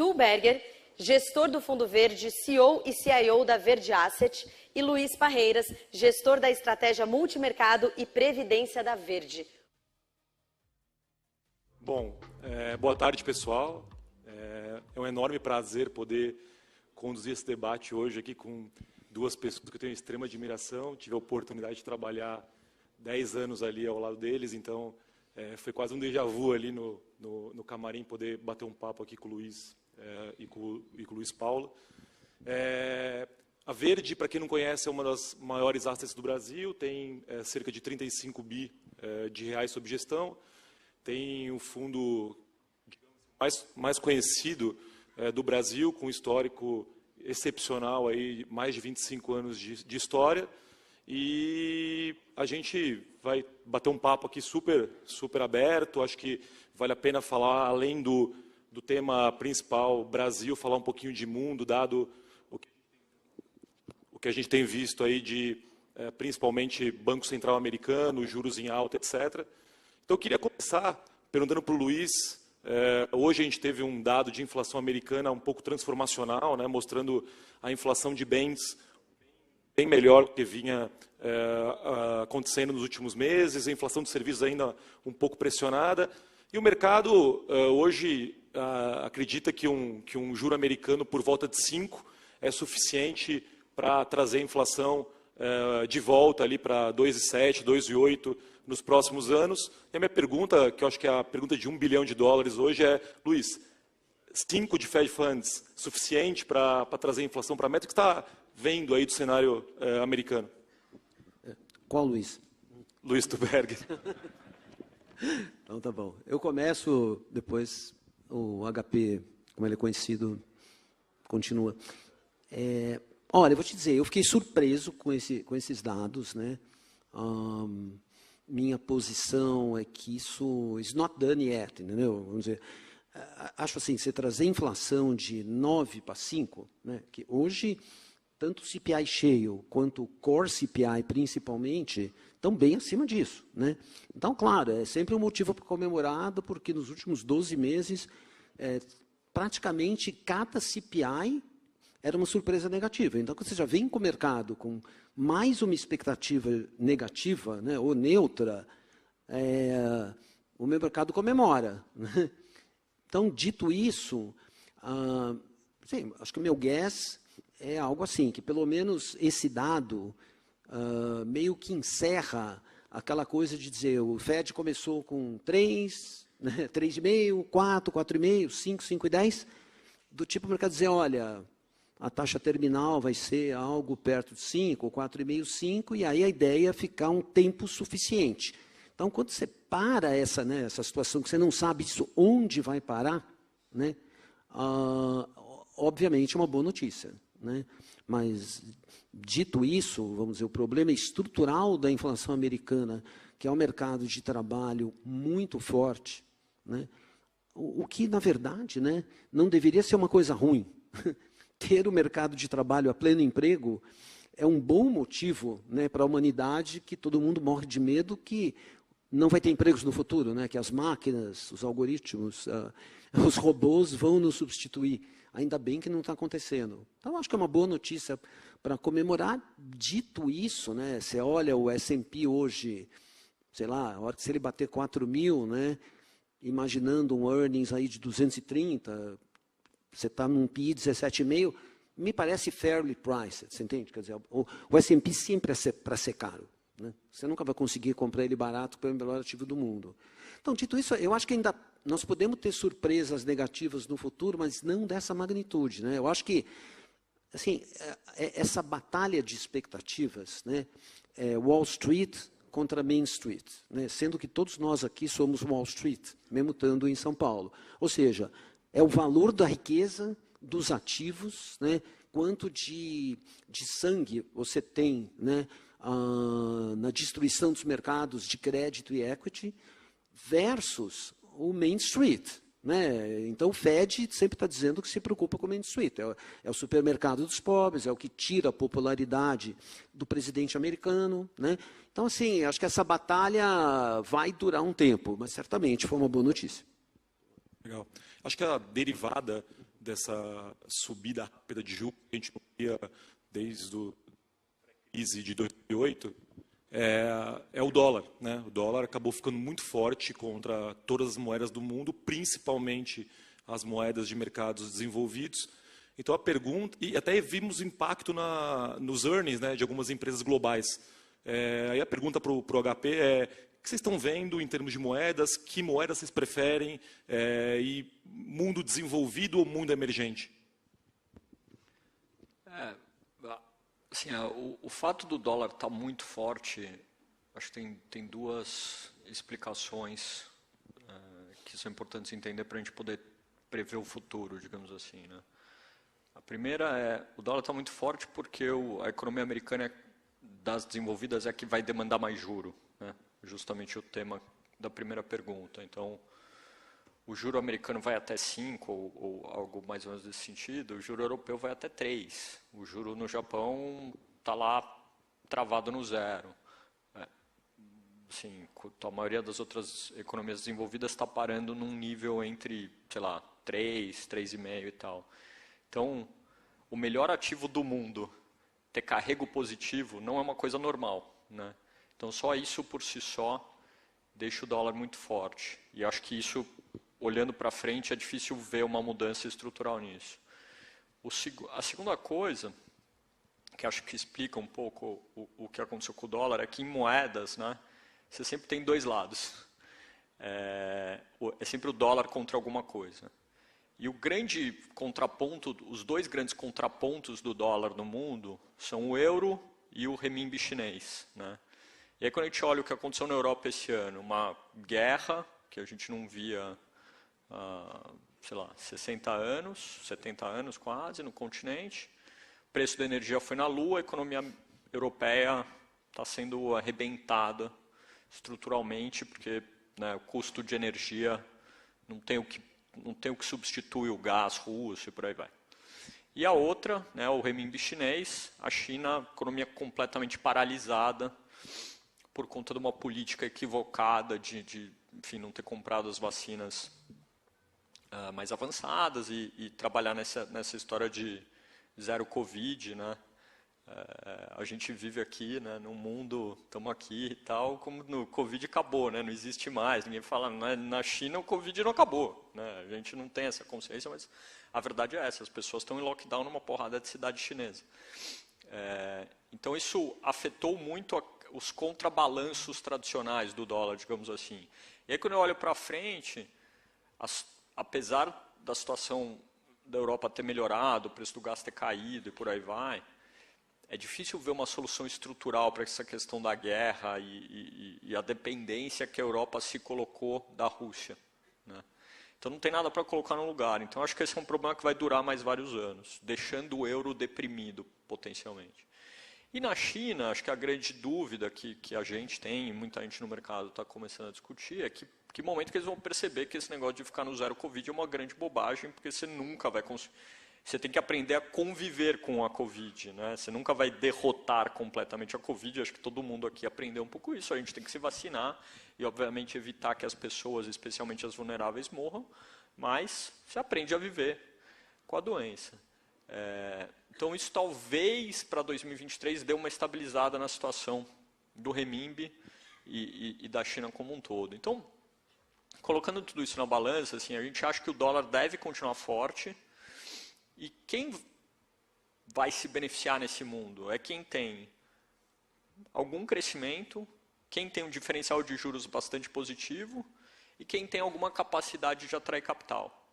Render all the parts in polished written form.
Stu Berger, gestor do Fundo Verde, CEO e CIO da Verde Asset, e Luiz Parreiras, gestor da estratégia multimercado e previdência da Verde. Bom, boa tarde, pessoal. É um enorme prazer poder conduzir esse debate hoje aqui com duas pessoas que eu tenho extrema admiração. Tive a oportunidade de trabalhar 10 anos ali ao lado deles, então foi quase um déjà vu ali no camarim poder bater um papo aqui com o Luiz e com o Luiz Paulo. A Verde, para quem não conhece, é uma das maiores assets do Brasil, tem cerca de 35 bi de reais sob gestão, tem o fundo mais conhecido do Brasil, com histórico excepcional, aí, mais de 25 anos de história, e a gente vai bater um papo aqui super aberto. Acho que vale a pena falar, além do tema principal, Brasil, falar um pouquinho de mundo, dado o que a gente tem visto aí de, principalmente, Banco Central americano, juros em alta, etc. Então, eu queria começar perguntando para o Luiz. Hoje a gente teve um dado de inflação americana um pouco transformacional, né, mostrando a inflação de bens bem melhor do que vinha acontecendo nos últimos meses, a inflação de serviços ainda um pouco pressionada, e o mercado hoje acredita que um juro americano por volta de 5 é suficiente para trazer a inflação de volta ali para 2,7, 2,8 nos próximos anos. E a minha pergunta, que eu acho que é a pergunta de $1 bilhão hoje, é: Luiz, 5 de Fed Funds suficiente para trazer a inflação para a meta? O que está vendo aí do cenário americano? Qual Luiz? Luiz Tuberger. Então tá bom. Eu começo, depois o HP, como ele é conhecido, continua. Olha, eu vou te dizer, eu fiquei surpreso com esses dados, né? Minha posição é que isso is not done yet, entendeu? Vamos dizer, acho assim, você trazer inflação de 9 para 5, né? Que hoje, tanto o CPI cheio quanto o Core CPI, principalmente, estão bem acima disso, né? Então, claro, é sempre um motivo para comemorado, porque nos últimos 12 meses, praticamente cada CPI era uma surpresa negativa. Então, quando você já vem com o mercado com mais uma expectativa negativa, né, ou neutra, o meu mercado comemora, né? Então, dito isso, sim, acho que o meu guess é algo assim, que pelo menos esse dado meio que encerra aquela coisa de dizer, o Fed começou com 3, né, 3,5, 4, 4,5, 5, 5,10, do tipo o mercado dizer, olha, a taxa terminal vai ser algo perto de 5, 4,5, 5, e aí a ideia é ficar um tempo suficiente. Então, quando você para essa situação, que você não sabe isso onde vai parar, né, obviamente é uma boa notícia, né? Mas, dito isso, vamos dizer, o problema estrutural da inflação americana, que é um mercado de trabalho muito forte, né, o que, na verdade, né, não deveria ser uma coisa ruim. Ter o mercado de trabalho a pleno emprego é um bom motivo, né, para a humanidade, que todo mundo morre de medo que não vai ter empregos no futuro, né, que as máquinas, os algoritmos, os robôs vão nos substituir. Ainda bem que não está acontecendo. Então, acho que é uma boa notícia para comemorar. Dito isso, né, você olha o S&P hoje, sei lá, a hora que se ele bater 4.000, né, imaginando um earnings aí de 230, você está num PI 17,5, me parece fairly priced, você entende? Quer dizer, o S&P sempre é para ser caro, né? Você nunca vai conseguir comprar ele barato pelo melhor ativo do mundo. Então, dito isso, eu acho que ainda nós podemos ter surpresas negativas no futuro, mas não dessa magnitude, né? Eu acho que, assim, essa batalha de expectativas, né, Wall Street contra Main Street, né, sendo que todos nós aqui somos Wall Street, mesmo estando em São Paulo. Ou seja, é o valor da riqueza, dos ativos, né, quanto de sangue você tem, né, na destruição dos mercados de crédito e equity, versus o Main Street, né? Então, o Fed sempre está dizendo que se preocupa com o Main Street. É o supermercado dos pobres, é o que tira a popularidade do presidente americano, né? Então, assim, acho que essa batalha vai durar um tempo, mas certamente foi uma boa notícia. Legal. Acho que a derivada dessa subida rápida de juros que a gente não via desde a crise de 2008 é o dólar, né? O dólar acabou ficando muito forte contra todas as moedas do mundo, principalmente as moedas de mercados desenvolvidos. Então a pergunta, e até vimos impacto nos earnings, né, de algumas empresas globais. Aí a pergunta para o HP é: o que vocês estão vendo em termos de moedas? Que moedas vocês preferem? E mundo desenvolvido ou mundo emergente? Assim, o fato do dólar estar muito forte, acho que tem duas explicações que são importantes entender para a gente poder prever o futuro, digamos assim, né? A primeira é, o dólar está muito forte porque a economia americana das desenvolvidas é a que vai demandar mais juro, né? Justamente o tema da primeira pergunta. Então, o juro americano vai até 5, ou algo mais ou menos desse sentido, o juro europeu vai até 3. O juro no Japão está lá travado no 0. Assim, a maioria das outras economias desenvolvidas está parando num nível entre, sei lá, 3, 3,5 e tal. Então, o melhor ativo do mundo ter carrego positivo não é uma coisa normal, né? Então, só isso por si só deixa o dólar muito forte. E acho que isso, olhando para frente, é difícil ver uma mudança estrutural nisso. A segunda coisa, que acho que explica um pouco o que aconteceu com o dólar, é que em moedas, né, você sempre tem dois lados. É sempre o dólar contra alguma coisa. E o grande contraponto, os dois grandes contrapontos do dólar no mundo são o euro e o renminbi chinês, né? E aí quando a gente olha o que aconteceu na Europa esse ano, uma guerra que a gente não via há, sei lá, 60 anos, 70 anos quase no continente, o preço da energia foi na lua, a economia europeia está sendo arrebentada estruturalmente, porque, né, o custo de energia não tem o que substitui o gás russo e por aí vai. E a outra, né, o renminbi chinês, a China, economia completamente paralisada por conta de uma política equivocada de enfim, não ter comprado as vacinas mais avançadas e trabalhar nessa história de zero Covid, né? A gente vive aqui, né, num mundo, estamos aqui e tal, como no Covid acabou, né, não existe mais, ninguém fala, na China o Covid não acabou, né, a gente não tem essa consciência, mas a verdade é essa, as pessoas estão em lockdown numa porrada de cidade chinesa. Então isso afetou muito os contrabalanços tradicionais do dólar, digamos assim. E aí quando eu olho para frente, apesar da situação da Europa ter melhorado, o preço do gás ter caído e por aí vai, é difícil ver uma solução estrutural para essa questão da guerra e a dependência que a Europa se colocou da Rússia, né? Então não tem nada para colocar no lugar. Então acho que esse é um problema que vai durar mais vários anos, deixando o euro deprimido potencialmente. E na China, acho que a grande dúvida que a gente tem, e muita gente no mercado está começando a discutir, é que momento que eles vão perceber que esse negócio de ficar no zero Covid é uma grande bobagem, porque você nunca vai conseguir. Você tem que aprender a conviver com a Covid, né? Você nunca vai derrotar completamente a Covid. Acho que todo mundo aqui aprendeu um pouco isso. A gente tem que se vacinar e, obviamente, evitar que as pessoas, especialmente as vulneráveis, morram. Mas você aprende a viver com a doença. Então, isso talvez para 2023 dê uma estabilizada na situação do renminbi e da China como um todo. Então, colocando tudo isso na balança, assim, a gente acha que o dólar deve continuar forte. E quem vai se beneficiar nesse mundo é quem tem algum crescimento, quem tem um diferencial de juros bastante positivo e quem tem alguma capacidade de atrair capital,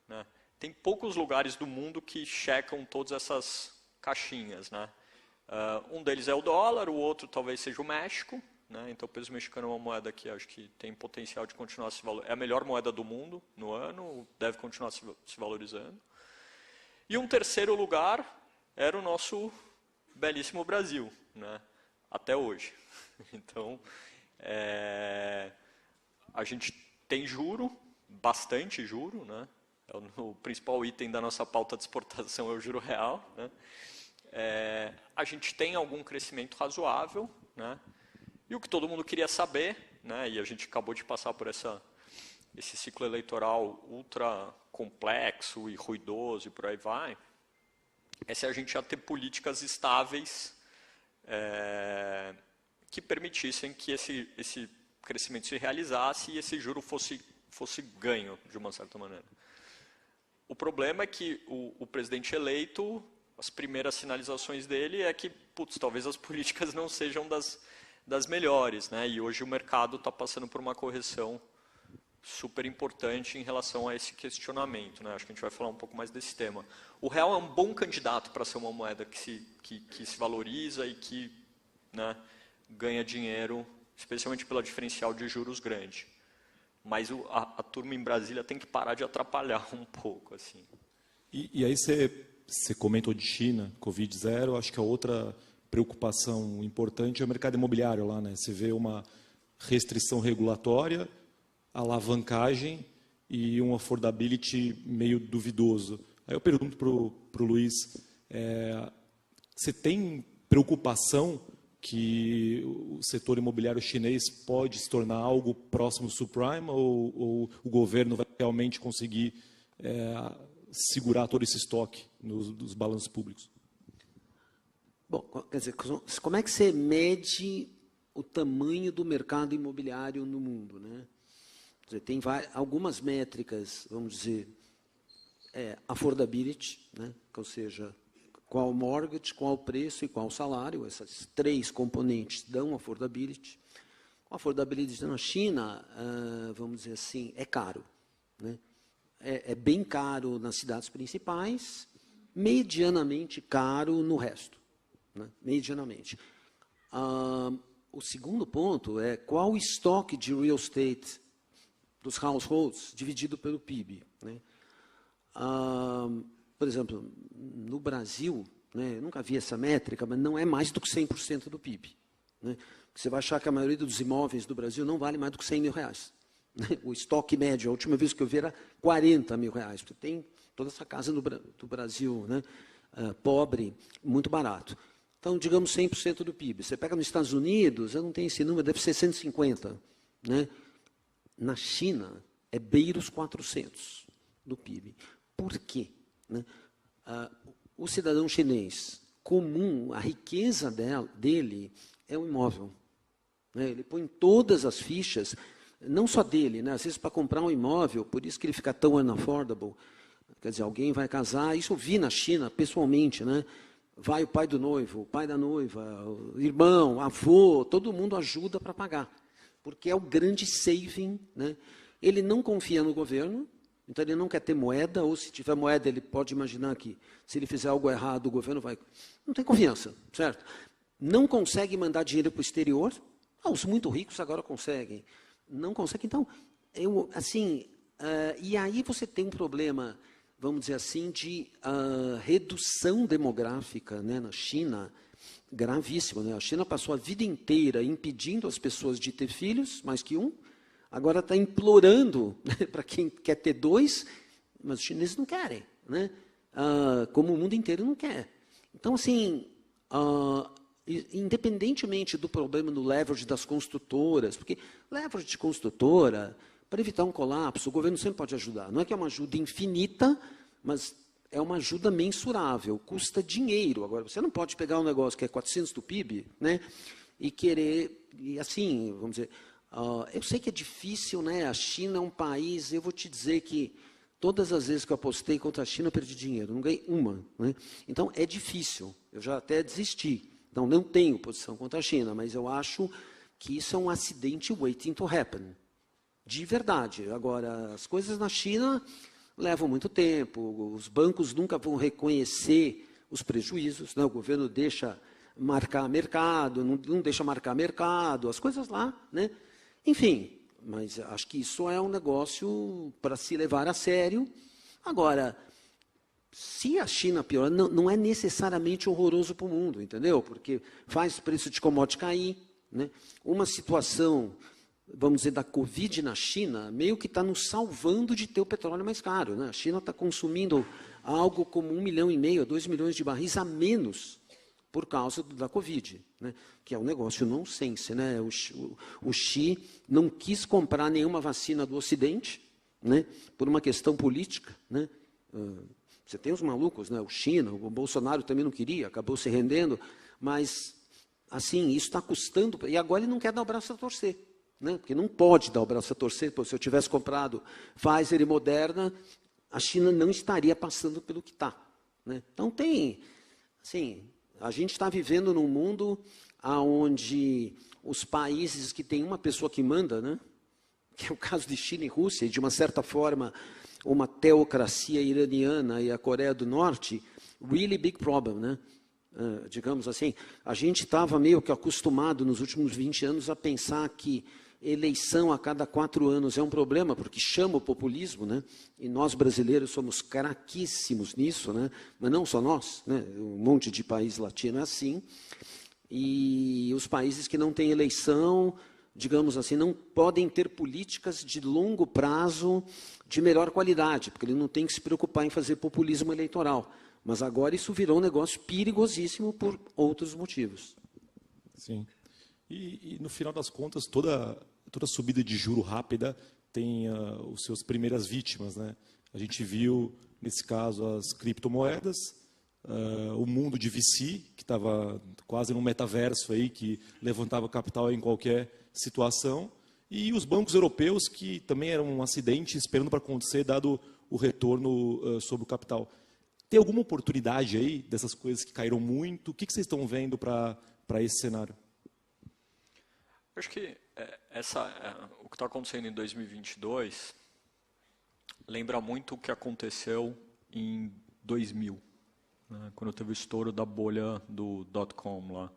né? Tem poucos lugares do mundo que checam todas essas caixinhas, né? Um deles é o dólar, o outro talvez seja o México, né? Então o peso mexicano é uma moeda que acho que tem potencial de continuar se valorizando. É a melhor moeda do mundo no ano, deve continuar se valorizando. E um terceiro lugar era o nosso belíssimo Brasil, né? Até hoje. Então, a gente tem juro, bastante juro, né? O principal item da nossa pauta de exportação é o juro real, né? A gente tem algum crescimento razoável, né? E o que todo mundo queria saber, né? E a gente acabou de passar por esse ciclo eleitoral ultra complexo e ruidoso e por aí vai, é se a gente já ter políticas estáveis que permitissem que esse crescimento se realizasse e esse juro fosse ganho, de uma certa maneira. O problema é que o presidente eleito, as primeiras sinalizações dele é que, talvez as políticas não sejam das melhores, né? E hoje o mercado está passando por uma correção super importante em relação a esse questionamento, né? Acho que a gente vai falar um pouco mais desse tema. O real é um bom candidato para ser uma moeda que se valoriza e que, né, ganha dinheiro, especialmente pela diferencial de juros grande. Mas a turma em Brasília tem que parar de atrapalhar um pouco, assim. E aí você comentou de China, Covid-0, acho que a outra preocupação importante é o mercado imobiliário lá, né? Você vê uma restrição regulatória, alavancagem e um affordability meio duvidoso. Aí eu pergunto para o Luiz, você tem preocupação que o setor imobiliário chinês pode se tornar algo próximo do subprime ou o governo vai realmente conseguir segurar todo esse estoque nos balanços públicos? Bom, quer dizer, como é que você mede o tamanho do mercado imobiliário no mundo, né? Quer dizer, tem algumas métricas, vamos dizer, affordability, né? Ou seja, qual mortgage, qual preço e qual salário, essas três componentes dão affordability. O affordability na China, vamos dizer assim, é caro, né? É bem caro nas cidades principais, medianamente caro no resto, né? Medianamente. O segundo ponto é qual o estoque de real estate dos households dividido pelo PIB, né? Por exemplo, no Brasil, né, eu nunca vi essa métrica, mas não é mais do que 100% do PIB. Né? Você vai achar que a maioria dos imóveis do Brasil não vale mais do que 100 mil reais. Né? O estoque médio, a última vez que eu vi, era 40 mil reais. Você tem toda essa casa do Brasil, né, pobre, muito barato. Então, digamos 100% do PIB. Você pega nos Estados Unidos, eu não tenho esse número, deve ser 150. Né? Na China, beira os 400 do PIB. Por quê? Né? O cidadão chinês comum, a riqueza dele é o imóvel. Né? Ele põe todas as fichas, não só dele, né? Às vezes para comprar um imóvel, por isso que ele fica tão unaffordable. Quer dizer, alguém vai casar, isso eu vi na China pessoalmente, né? Vai o pai do noivo, o pai da noiva, o irmão, avô, todo mundo ajuda para pagar, porque é o grande saving, né? Ele não confia no governo, então ele não quer ter moeda, ou se tiver moeda, ele pode imaginar que se ele fizer algo errado, o governo vai... Não tem confiança, certo? Não consegue mandar dinheiro para o exterior. Os muito ricos agora conseguem. Não consegue. Então, e aí você tem um problema, vamos dizer assim, de redução demográfica, né, na China, gravíssimo. Né? A China passou a vida inteira impedindo as pessoas de ter filhos, mais que um. Agora está implorando, né, para quem quer ter 2, mas os chineses não querem, né? Como o mundo inteiro não quer. Então, assim, independentemente do problema no leverage das construtoras, porque leverage de construtora, para evitar um colapso, o governo sempre pode ajudar. Não é que é uma ajuda infinita, mas é uma ajuda mensurável, custa dinheiro. Agora, você não pode pegar um negócio que é 400 do PIB, né, e querer, e assim, vamos dizer... eu sei que é difícil, né? A China é um país, eu vou te dizer que todas as vezes que eu apostei contra a China, eu perdi dinheiro, não ganhei uma. Né? Então, é difícil, eu já até desisti. Então, não tenho posição contra a China, mas eu acho que isso é um acidente waiting to happen, de verdade. Agora, as coisas na China levam muito tempo, os bancos nunca vão reconhecer os prejuízos, né? O governo deixa marcar mercado, não deixa marcar mercado, as coisas lá, né? Enfim, mas acho que isso é um negócio para se levar a sério. Agora, se a China piorar, não é necessariamente horroroso para o mundo, entendeu? Porque faz o preço de commodity cair, né? Uma situação, vamos dizer, da Covid na China, meio que está nos salvando de ter o petróleo mais caro, né? A China está consumindo algo como 1,5 milhão a 2 milhões de barris a menos por causa da Covid, né? Que é um negócio nonsense, né? O Xi não quis comprar nenhuma vacina do Ocidente, né, por uma questão política, né? Você tem os malucos, né? O China, o Bolsonaro também não queria, acabou se rendendo, mas, assim, isso está custando, e agora ele não quer dar o braço a torcer, né? Porque não pode dar o braço a torcer, porque se eu tivesse comprado Pfizer e Moderna, a China não estaria passando pelo que está, né? Então tem, assim, a gente está vivendo num mundo onde os países que tem uma pessoa que manda, né? Que é o caso de China e Rússia, e de uma certa forma uma teocracia iraniana e a Coreia do Norte, really big problem, né? Digamos assim, a gente estava meio que acostumado nos últimos 20 anos a pensar que eleição a cada 4 anos é um problema, porque chama o populismo, né? E nós brasileiros somos craquíssimos nisso, né? Mas não só nós, né? Um monte de país latino é assim. E os países que não têm eleição, digamos assim, não podem ter políticas de longo prazo de melhor qualidade, porque ele não tem que se preocupar em fazer populismo eleitoral. Mas agora isso virou um negócio perigosíssimo por outros motivos. Sim. E no final das contas, toda subida de juro rápida tem os seus primeiras vítimas, né? A gente viu, nesse caso, as criptomoedas, o mundo de VC, que estava quase num metaverso aí, que levantava capital em qualquer situação, e os bancos europeus, que também eram um acidente esperando para acontecer, dado o retorno sobre o capital. Tem alguma oportunidade aí dessas coisas que caíram muito? O que vocês estão vendo para esse cenário? Acho que o que está acontecendo em 2022 lembra muito o que aconteceu em 2000, né, quando teve o estouro da bolha do .com lá.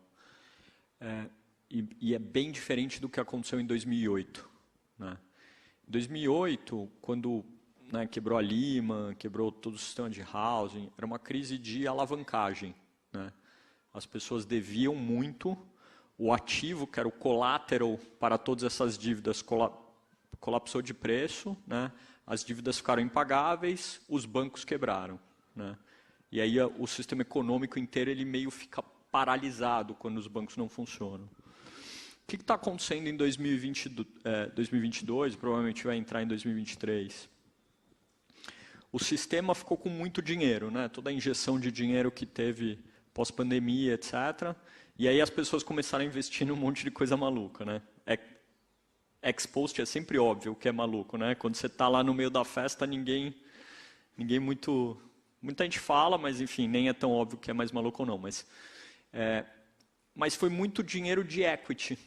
E é bem diferente do que aconteceu em 2008. Né? Em 2008, quando, né, quebrou a Lehman, quebrou todo o sistema de housing, era uma crise de alavancagem. Né? As pessoas deviam muito, o ativo, que era o collateral para todas essas dívidas, colapsou de preço, né? As dívidas ficaram impagáveis, os bancos quebraram. Né? E aí o sistema econômico inteiro ele meio fica paralisado quando os bancos não funcionam. O que está acontecendo em 2022, provavelmente vai entrar em 2023? O sistema ficou com muito dinheiro, né? Toda a injeção de dinheiro que teve pós-pandemia, etc. E aí as pessoas começaram a investir num monte de coisa maluca. Né? Ex-post é sempre óbvio o que é maluco. Né? Quando você está lá no meio da festa, ninguém muita gente fala, mas enfim, nem é tão óbvio que é mais maluco ou não. Mas foi muito dinheiro de equity.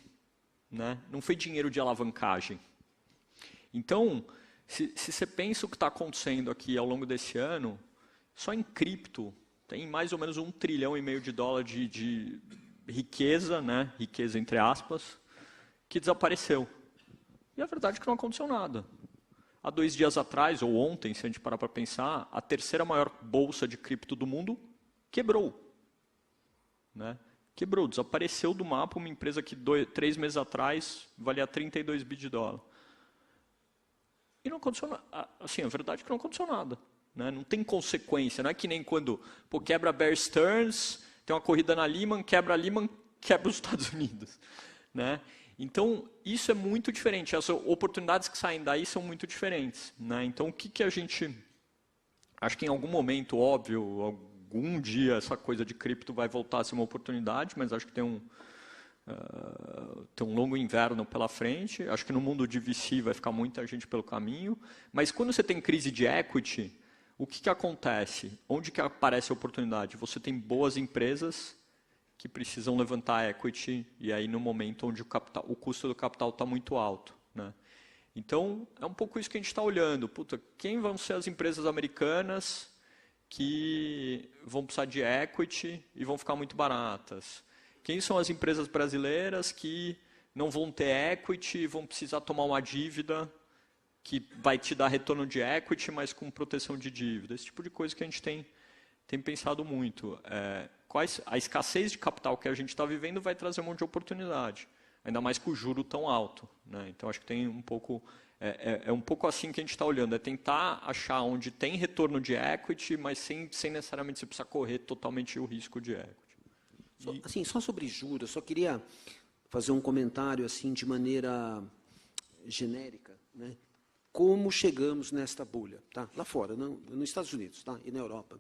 Né? Não foi dinheiro de alavancagem. Então, se você pensa o que está acontecendo aqui ao longo desse ano, só em cripto tem mais ou menos $1,5 trilhão de riqueza, né? Riqueza entre aspas, que desapareceu. E a verdade é que não aconteceu nada. Há 2 dias atrás, ou ontem, se a gente parar para pensar, a 3ª maior bolsa de cripto do mundo quebrou. Né? Quebrou, desapareceu do mapa uma empresa que 3 meses atrás valia 32 bi de dólar. E não aconteceu nada. Assim, a verdade é que não aconteceu nada. Né? Não tem consequência, não é que nem quando quebra Bear Stearns, tem uma corrida na Lehman, quebra os Estados Unidos. Né? Então, isso é muito diferente. As oportunidades que saem daí são muito diferentes. Né? Então, o que a gente... Acho que em algum momento, óbvio, algum dia essa coisa de cripto vai voltar a ser uma oportunidade, mas acho que tem um longo inverno pela frente. Acho que no mundo de VC vai ficar muita gente pelo caminho. Mas quando você tem crise de equity, o que acontece? Onde que aparece a oportunidade? Você tem boas empresas que precisam levantar equity, e aí no momento onde o custo do capital está muito alto. Né? Então, é um pouco isso que a gente está olhando. Puta, quem vão ser as empresas americanas que vão precisar de equity e vão ficar muito baratas? Quem são as empresas brasileiras que não vão ter equity e vão precisar tomar uma dívida que vai te dar retorno de equity, mas com proteção de dívida? Esse tipo de coisa que a gente tem pensado muito. A escassez de capital que a gente está vivendo vai trazer um monte de oportunidade, ainda mais com o juro tão alto. Né? Então, acho que tem um pouco... É um pouco assim que a gente está olhando, é tentar achar onde tem retorno de equity, mas sem necessariamente você precisar correr totalmente o risco de equity. Só sobre juros, eu só queria fazer um comentário assim de maneira genérica. Né? como chegamos nesta bolha, tá? Lá fora, nos Estados Unidos, tá? E na Europa.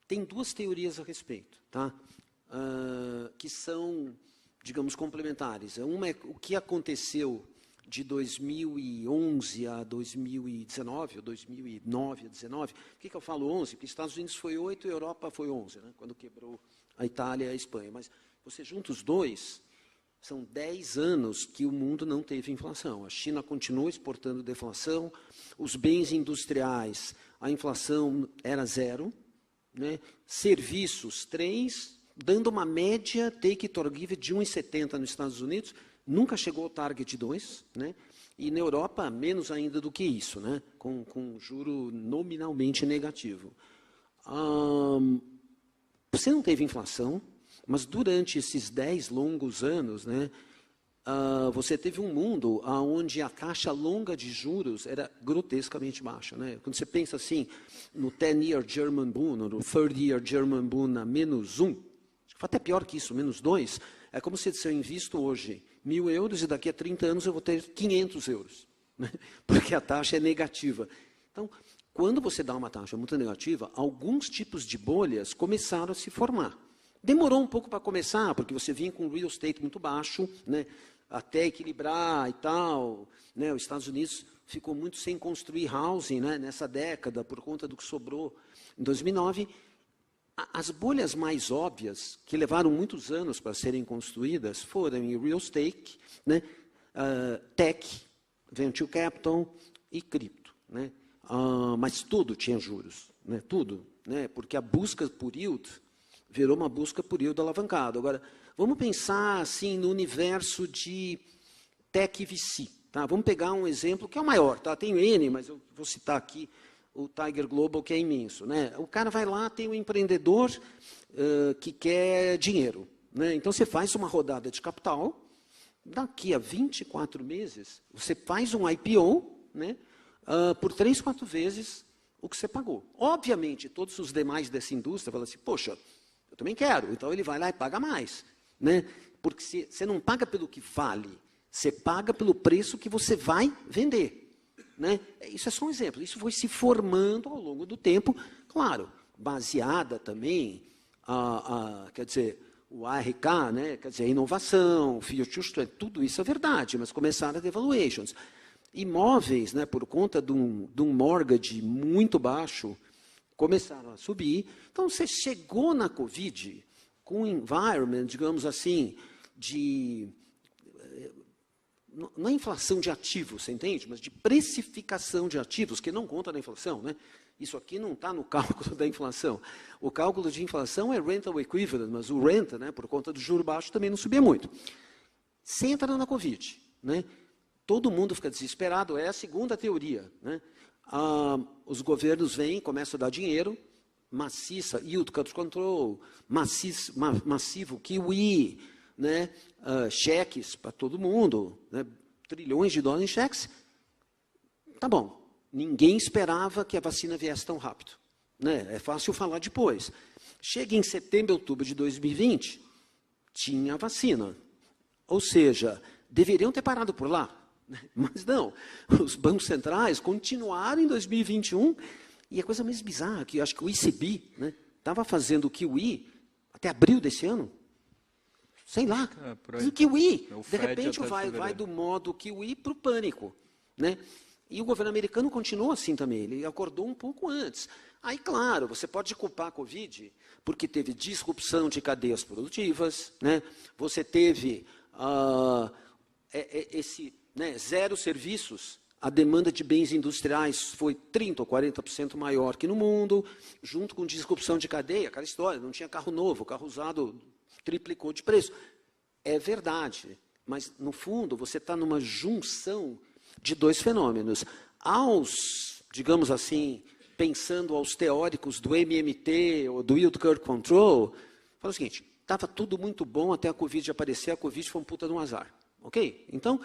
Tem duas teorias a respeito, tá? Que são, digamos, complementares. Uma é o que aconteceu de 2011 a 2019, ou 2009 a 2019. Por que eu falo 11? Porque Estados Unidos foi 8 e a Europa foi 11, né? Quando quebrou a Itália e a Espanha. Mas você junta os dois, são 10 anos que o mundo não teve inflação. A China continuou exportando deflação, os bens industriais, a inflação era 0, né? Serviços 3, dando uma média take it or give it de 1,70 nos Estados Unidos, nunca chegou ao target 2, né? E na Europa, menos ainda do que isso, né? Com juro nominalmente negativo. Você não teve inflação, mas durante esses 10 longos anos, né, você teve um mundo onde a taxa longa de juros era grotescamente baixa, né? Quando você pensa assim, no 10-year German Bund, no 3rd-year German Bund a -1, acho que foi até pior que isso, -2, é como se eu invisto hoje 1.000 euros e daqui a 30 anos eu vou ter 500 euros, né? Porque a taxa é negativa. Então, quando você dá uma taxa muito negativa, alguns tipos de bolhas começaram a se formar. Demorou um pouco para começar, porque você vinha com real estate muito baixo, né, até equilibrar e tal, né? Os Estados Unidos ficou muito sem construir housing, né, nessa década, por conta do que sobrou em 2009. As bolhas mais óbvias, que levaram muitos anos para serem construídas, foram em real estate, né, tech, venture capital e cripto, né? Mas tudo tinha juros, né, tudo, né, porque a busca por yield virou uma busca por yield alavancado. Agora, vamos pensar assim no universo de tech VC. Tá? Vamos pegar um exemplo que é o maior. Tá? Tem o N, mas eu vou citar aqui o Tiger Global, que é imenso. Né? O cara vai lá, tem um empreendedor que quer dinheiro. Né? Então, você faz uma rodada de capital, daqui a 24 meses, você faz um IPO, né, por 3, 4 vezes o que você pagou. Obviamente, todos os demais dessa indústria falam assim, poxa, eu também quero. Então, ele vai lá e paga mais. Né? Porque você não paga pelo que vale, você paga pelo preço que você vai vender. Né? Isso é só um exemplo. Isso foi se formando ao longo do tempo, claro, baseada também, quer dizer, o ARK, né? Quer dizer, a inovação, future, tudo isso é verdade, mas começaram a ter valuations. Imóveis, né, por conta de um mortgage muito baixo, começaram a subir. Então, você chegou na Covid com um environment, digamos assim, não é inflação de ativos, você entende? Mas de precificação de ativos, que não conta na inflação. Né? Isso aqui não está no cálculo da inflação. O cálculo de inflação é rental equivalent, mas o renta, né, por conta do juro baixo, também não subia muito. Você entra na Covid, né? Todo mundo fica desesperado, é a segunda teoria. Né? Os governos vêm, começam a dar dinheiro, maciça, yield cut control, massivo QE, né? Cheques para todo mundo, né? trilhões de dólares em cheques. Tá bom, ninguém esperava que a vacina viesse tão rápido. Né? É fácil falar depois. Chega em setembro, outubro de 2020, tinha a vacina. Ou seja, deveriam ter parado por lá. Mas não, os bancos centrais continuaram em 2021, e a coisa mais bizarra, que eu acho que o ECB estava fazendo o QE até abril desse ano, sei lá, o QE, de repente vai do modo QE para o pânico. Né? E o governo americano continuou assim também, ele acordou um pouco antes. Aí, claro, você pode culpar a Covid, porque teve disrupção de cadeias produtivas, né? Você teve né, 0 serviços, a demanda de bens industriais foi 30% ou 40% maior que no mundo, junto com disrupção de cadeia, aquela história, não tinha carro novo, carro usado triplicou de preço. É verdade, mas, no fundo, você está numa junção de 2 fenômenos. Digamos assim, pensando aos teóricos do MMT ou do Yield Curve Control, fala o seguinte, estava tudo muito bom até a Covid aparecer, a Covid foi um puta de um azar. Ok? Então,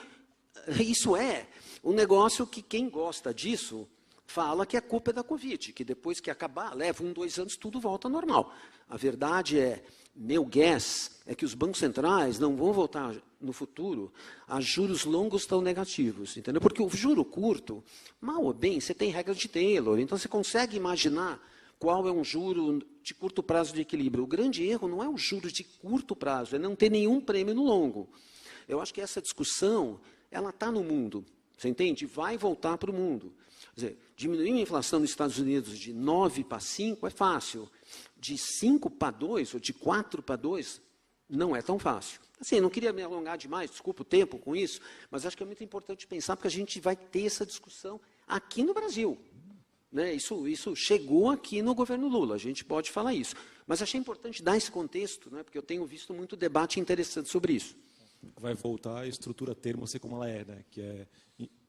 isso é um negócio que quem gosta disso fala que a culpa é da Covid, que depois que acabar, leva 1, 2 anos, tudo volta ao normal. A verdade é, meu guess, é que os bancos centrais não vão voltar no futuro a juros longos tão negativos, entendeu? Porque o juro curto, mal ou bem, você tem regras de Taylor, então você consegue imaginar qual é um juro de curto prazo de equilíbrio. O grande erro não é o juro de curto prazo, é não ter nenhum prêmio no longo. Eu acho que essa discussão, ela está no mundo, você entende? Vai voltar para o mundo. Quer dizer, diminuir a inflação nos Estados Unidos de 9 para 5 é fácil. De 5 para 2, ou de 4 para 2, não é tão fácil. Assim, não queria me alongar demais, desculpa o tempo com isso, mas acho que é muito importante pensar, porque a gente vai ter essa discussão aqui no Brasil. Né? Isso chegou aqui no governo Lula, a gente pode falar isso. Mas achei importante dar esse contexto, né? Porque eu tenho visto muito debate interessante sobre isso. Vai voltar a estrutura termo a ser como ela é, né? Que é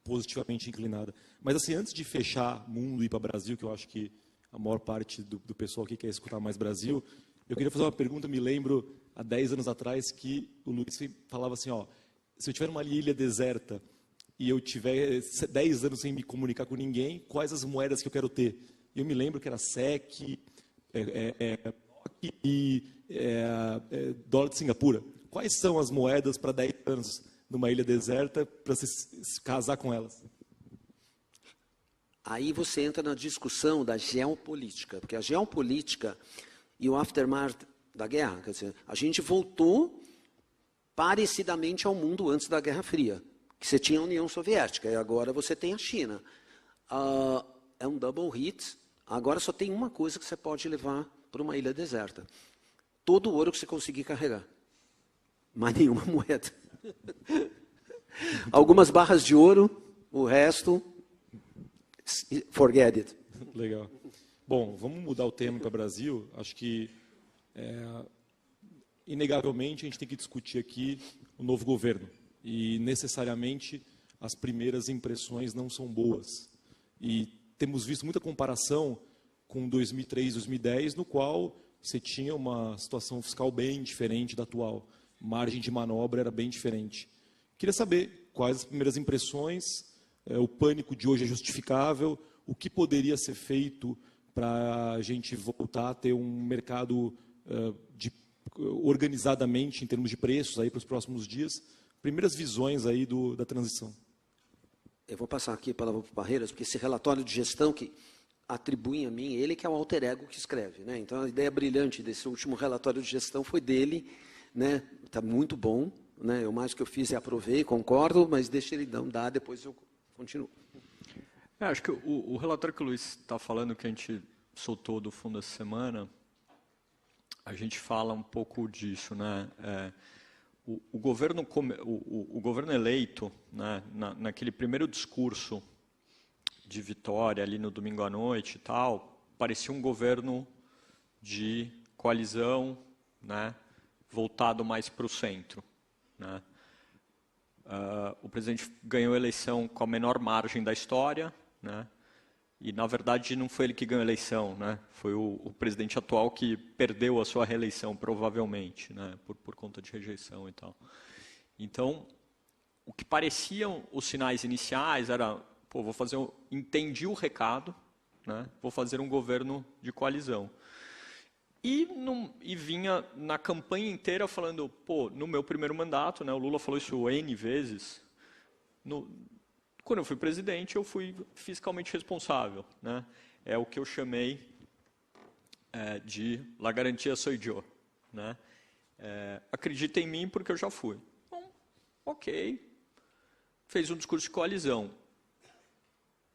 positivamente inclinada. Mas, assim, antes de fechar mundo e ir para Brasil, que eu acho que a maior parte do pessoal aqui quer escutar mais Brasil, eu queria fazer uma pergunta. Me lembro, há 10 anos atrás, que o Luiz falava assim, ó, se eu tiver uma ilha deserta e eu tiver 10 anos sem me comunicar com ninguém, quais as moedas que eu quero ter? E eu me lembro que era SEC, e dólar de Singapura. Quais são as moedas para 10 anos numa ilha deserta para se casar com elas? Aí você entra na discussão da geopolítica, porque a geopolítica e o aftermath da guerra, quer dizer, a gente voltou parecidamente ao mundo antes da Guerra Fria, que você tinha a União Soviética, e agora você tem a China. É um double hit, agora só tem uma coisa que você pode levar para uma ilha deserta. Todo o ouro que você conseguir carregar. Mas nenhuma moeda. Algumas barras de ouro, o resto, forget it. Legal. Bom, vamos mudar o tema para o Brasil. Acho que, inegavelmente, a gente tem que discutir aqui o novo governo. E, necessariamente, as primeiras impressões não são boas. E temos visto muita comparação com 2003, 2010, no qual você tinha uma situação fiscal bem diferente da atual. Margem de manobra era bem diferente. Queria saber quais as primeiras impressões, o pânico de hoje é justificável, o que poderia ser feito para a gente voltar a ter um mercado organizadamente em termos de preços aí para os próximos dias. Primeiras visões aí da transição. Eu vou passar aqui a palavra para o Parreiras, porque esse relatório de gestão que atribuem a mim, ele que é o alter ego que escreve. Né? Então, a ideia brilhante desse último relatório de gestão foi dele. Né? Está muito bom. Né? Eu mais que eu fiz é aprovei, concordo, mas deixa ele dar, depois eu continuo. Acho que o relatório que o Luiz está falando, que a gente soltou do fundo essa semana, a gente fala um pouco disso. Né? O governo eleito, né, naquele primeiro discurso de vitória ali no domingo à noite e tal, parecia um governo de coalizão, né, voltado mais para o centro. Né? O presidente ganhou a eleição com a menor margem da história, né? E, na verdade, não foi ele que ganhou a eleição, né? Foi o presidente atual que perdeu a sua reeleição, provavelmente, né? por conta de rejeição e tal. Então, o que pareciam os sinais iniciais era, pô, entendi o recado, né? Vou fazer um governo de coalizão. E vinha na campanha inteira falando, pô, no meu primeiro mandato, né? O Lula falou isso N vezes, quando eu fui presidente, eu fui fiscalmente responsável. Né? É o que eu chamei de la garantia soy yo. Né? Acredita em mim porque eu já fui. Bom, ok. Fez um discurso de coalizão.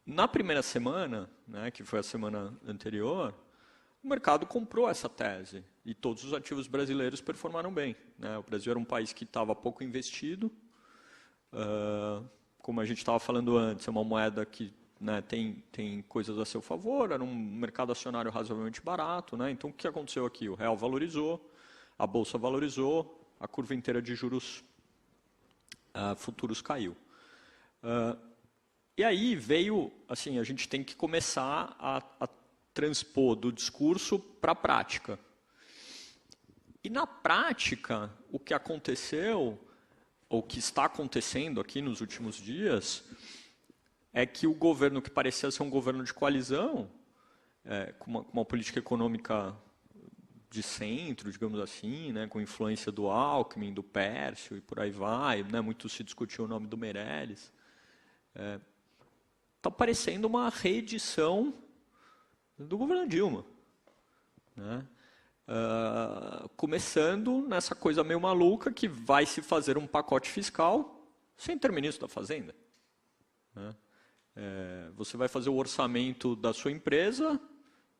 Na primeira semana, né, que foi a semana anterior, o mercado comprou essa tese. E todos os ativos brasileiros performaram bem. Né? O Brasil era um país que estava pouco investido. Como a gente estava falando antes, é uma moeda que, né, tem coisas a seu favor, era um mercado acionário razoavelmente barato. Né? Então, o que aconteceu aqui? O real valorizou, a bolsa valorizou, a curva inteira de juros futuros caiu. E aí veio, assim, a gente tem que começar a transpor do discurso para a prática. E na prática, o que aconteceu, ou que está acontecendo aqui nos últimos dias, é que o governo que parecia ser um governo de coalizão, com uma política econômica de centro, digamos assim, né, com influência do Alckmin, do Pércio e por aí vai, né, muito se discutiu o nome do Meirelles, está parecendo uma reedição do governo Dilma, né? Começando nessa coisa meio maluca que vai se fazer um pacote fiscal sem ter ministro da Fazenda, né? Você vai fazer o orçamento da sua empresa,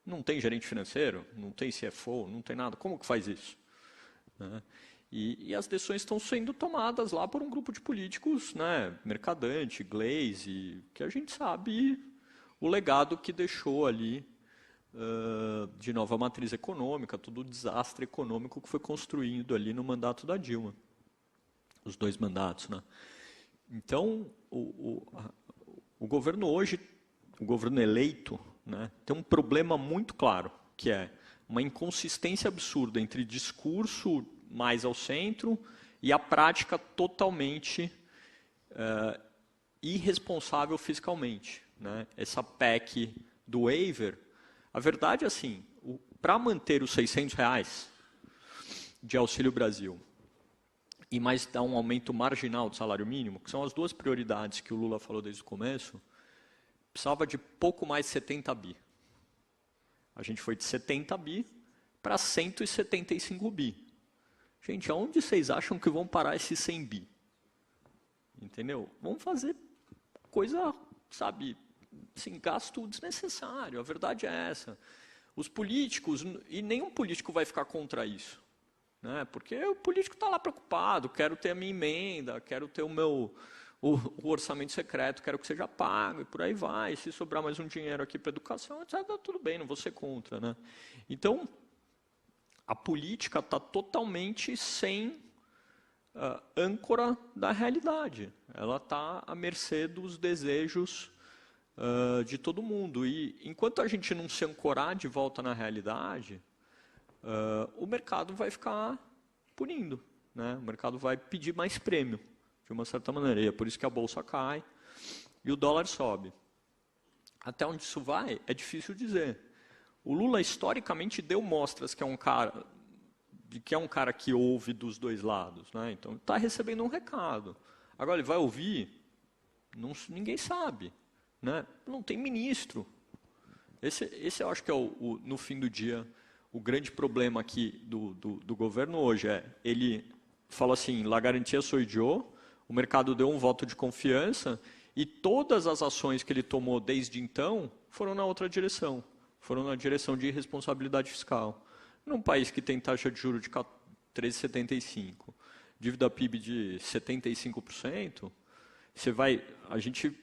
não tem gerente financeiro, não tem CFO, não tem nada. Como que faz isso? Né? E as decisões estão sendo tomadas lá por um grupo de políticos, né, Mercadante, Glaze, que a gente sabe o legado que deixou ali de nova matriz econômica, todo o desastre econômico que foi construído ali no mandato da Dilma. Os 2 mandatos, né? Então, o governo hoje, o governo eleito, né, tem um problema muito claro, que é uma inconsistência absurda entre discurso mais ao centro e a prática totalmente irresponsável fiscalmente, né? Essa PEC do waiver, a verdade é assim, para manter os R$600 de Auxílio Brasil e mais dar um aumento marginal do salário mínimo, que são as 2 prioridades que o Lula falou desde o começo, precisava de pouco mais de 70 bi. A gente foi de 70 bi para 175 bi. Gente, aonde vocês acham que vão parar esses 100 bi? Entendeu? Vamos fazer coisa, sabe, assim, gasto desnecessário. A verdade é essa. Os políticos, e nenhum político vai ficar contra isso, né? Porque o político está lá preocupado, quero ter a minha emenda, quero ter o orçamento secreto, quero que seja pago, e por aí vai. Se sobrar mais um dinheiro aqui para educação, tudo bem, não vou ser contra, né? Então, a política está totalmente sem âncora da realidade. Ela está à mercê dos desejos de todo mundo. E enquanto a gente não se ancorar de volta na realidade, o mercado vai ficar punindo, né? O mercado vai pedir mais prêmio, de uma certa maneira. E é por isso que a bolsa cai e o dólar sobe. Até onde isso vai, é difícil dizer. O Lula, historicamente, deu mostras que é um cara que ouve dos 2 lados, né? Então, está recebendo um recado. Agora, ele vai ouvir? Ninguém sabe, né? Não tem ministro. Esse eu acho que é, no fim do dia, o grande problema aqui do governo hoje. Ele fala assim, la garantia sou eu, o mercado deu um voto de confiança e todas as ações que ele tomou desde então foram na outra direção. Foram na direção de irresponsabilidade fiscal. Num país que tem taxa de juros de 13,75%, dívida PIB de 75%, a gente,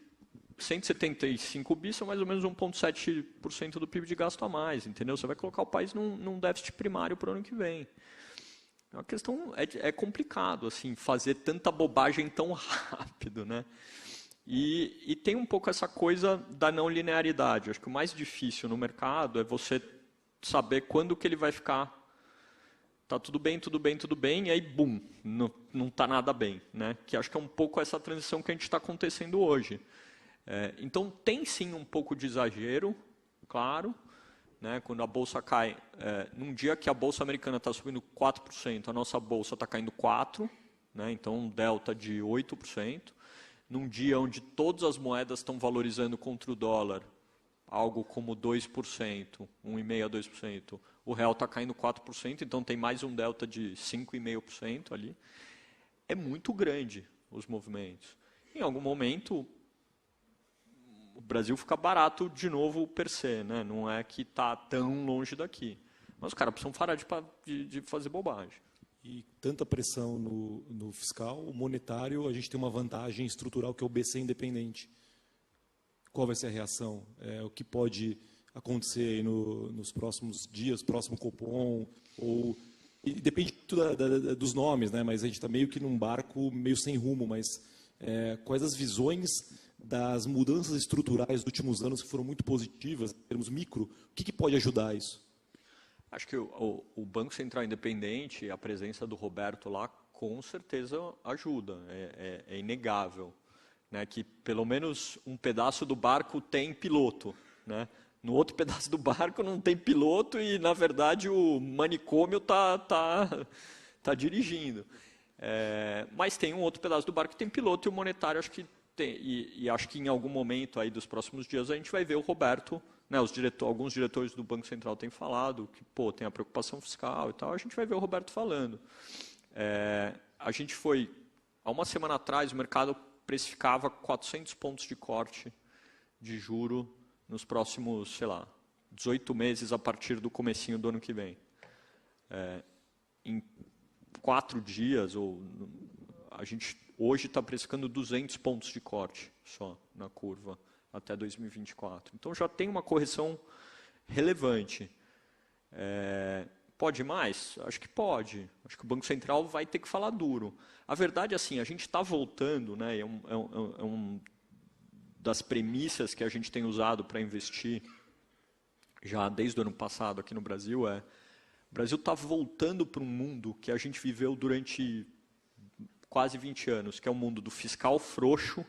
175 bi são mais ou menos 1,7% do PIB de gasto a mais, entendeu? Você vai colocar o país num déficit primário para o ano que vem. A questão é complicado, assim, fazer tanta bobagem tão rápido, né? E tem um pouco essa coisa da não linearidade. Acho que o mais difícil no mercado é você saber quando que ele vai ficar. Tá tudo bem, tudo bem, tudo bem, e aí, bum, não está nada bem, né? Que acho que é um pouco essa transição que a gente está acontecendo hoje. Então, tem sim um pouco de exagero, claro, né? Quando a bolsa cai, num dia que a bolsa americana está subindo 4%, a nossa bolsa está caindo 4%, né? Então um delta de 8%. Num dia onde todas as moedas estão valorizando contra o dólar, algo como 2%, 1,5% a 2%, o real está caindo 4%, então tem mais um delta de 5,5% ali. É muito grande os movimentos. Em algum momento, o Brasil fica barato de novo per se, né? Não é que está tão longe daqui. Mas os caras precisam parar de fazer bobagem. E tanta pressão no fiscal, o monetário, a gente tem uma vantagem estrutural que é o BC independente. Qual vai ser a reação? O que pode acontecer aí nos próximos dias, próximo Copom, e depende dos nomes, né? Mas a gente está meio que num barco meio sem rumo, mas quais as visões das mudanças estruturais dos últimos anos que foram muito positivas, em termos micro, o que pode ajudar isso? Acho que o Banco Central Independente, a presença do Roberto lá, com certeza ajuda, é inegável. né, que pelo menos um pedaço do barco tem piloto, né? No outro pedaço do barco não tem piloto e, na verdade, o manicômio tá dirigindo. Mas tem um outro pedaço do barco que tem piloto e o monetário acho que tem. E acho que em algum momento aí dos próximos dias a gente vai ver o Roberto, né, alguns diretores do Banco Central têm falado que tem a preocupação fiscal e tal, a gente vai ver o Roberto falando. A gente foi, há uma semana atrás, o mercado precificava 400 pontos de corte de juro nos próximos, 18 meses a partir do comecinho do ano que vem. Em 4 dias, a gente hoje está precificando 200 pontos de corte só na curva até 2024. Então já tem uma correção relevante. Pode mais? Acho que pode. Acho que o Banco Central vai ter que falar duro. A verdade é assim, a gente está voltando, né, das premissas que a gente tem usado para investir já desde o ano passado aqui no Brasil o Brasil está voltando para um mundo que a gente viveu durante quase 20 anos, que é o mundo do fiscal frouxo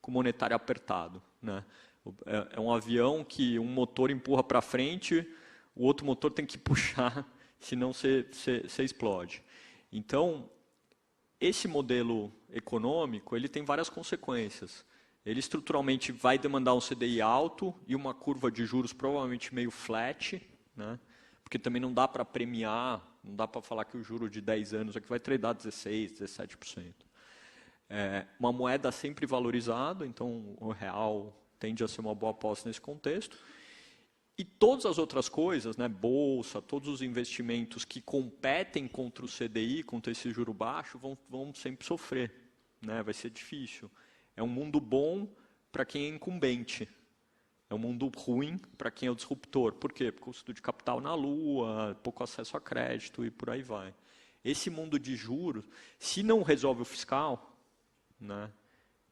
com o monetário apertado, né? É um avião que um motor empurra para frente, o outro motor tem que puxar, senão você explode. Então, esse modelo econômico ele tem várias consequências. Ele estruturalmente vai demandar um CDI alto e uma curva de juros provavelmente meio flat, né? Porque também não dá para premiar, não dá para falar que o juro de 10 anos aqui vai tradar 16%, 17%. Uma moeda sempre valorizada, então o real tende a ser uma boa aposta nesse contexto. E todas as outras coisas, né, bolsa, todos os investimentos que competem contra o CDI, contra esse juro baixo, vão sempre sofrer, né? Vai ser difícil. É um mundo bom para quem é incumbente. É um mundo ruim para quem é o disruptor. Por quê? Porque custo de capital na lua, pouco acesso a crédito e por aí vai. Esse mundo de juros, se não resolve o fiscal, né,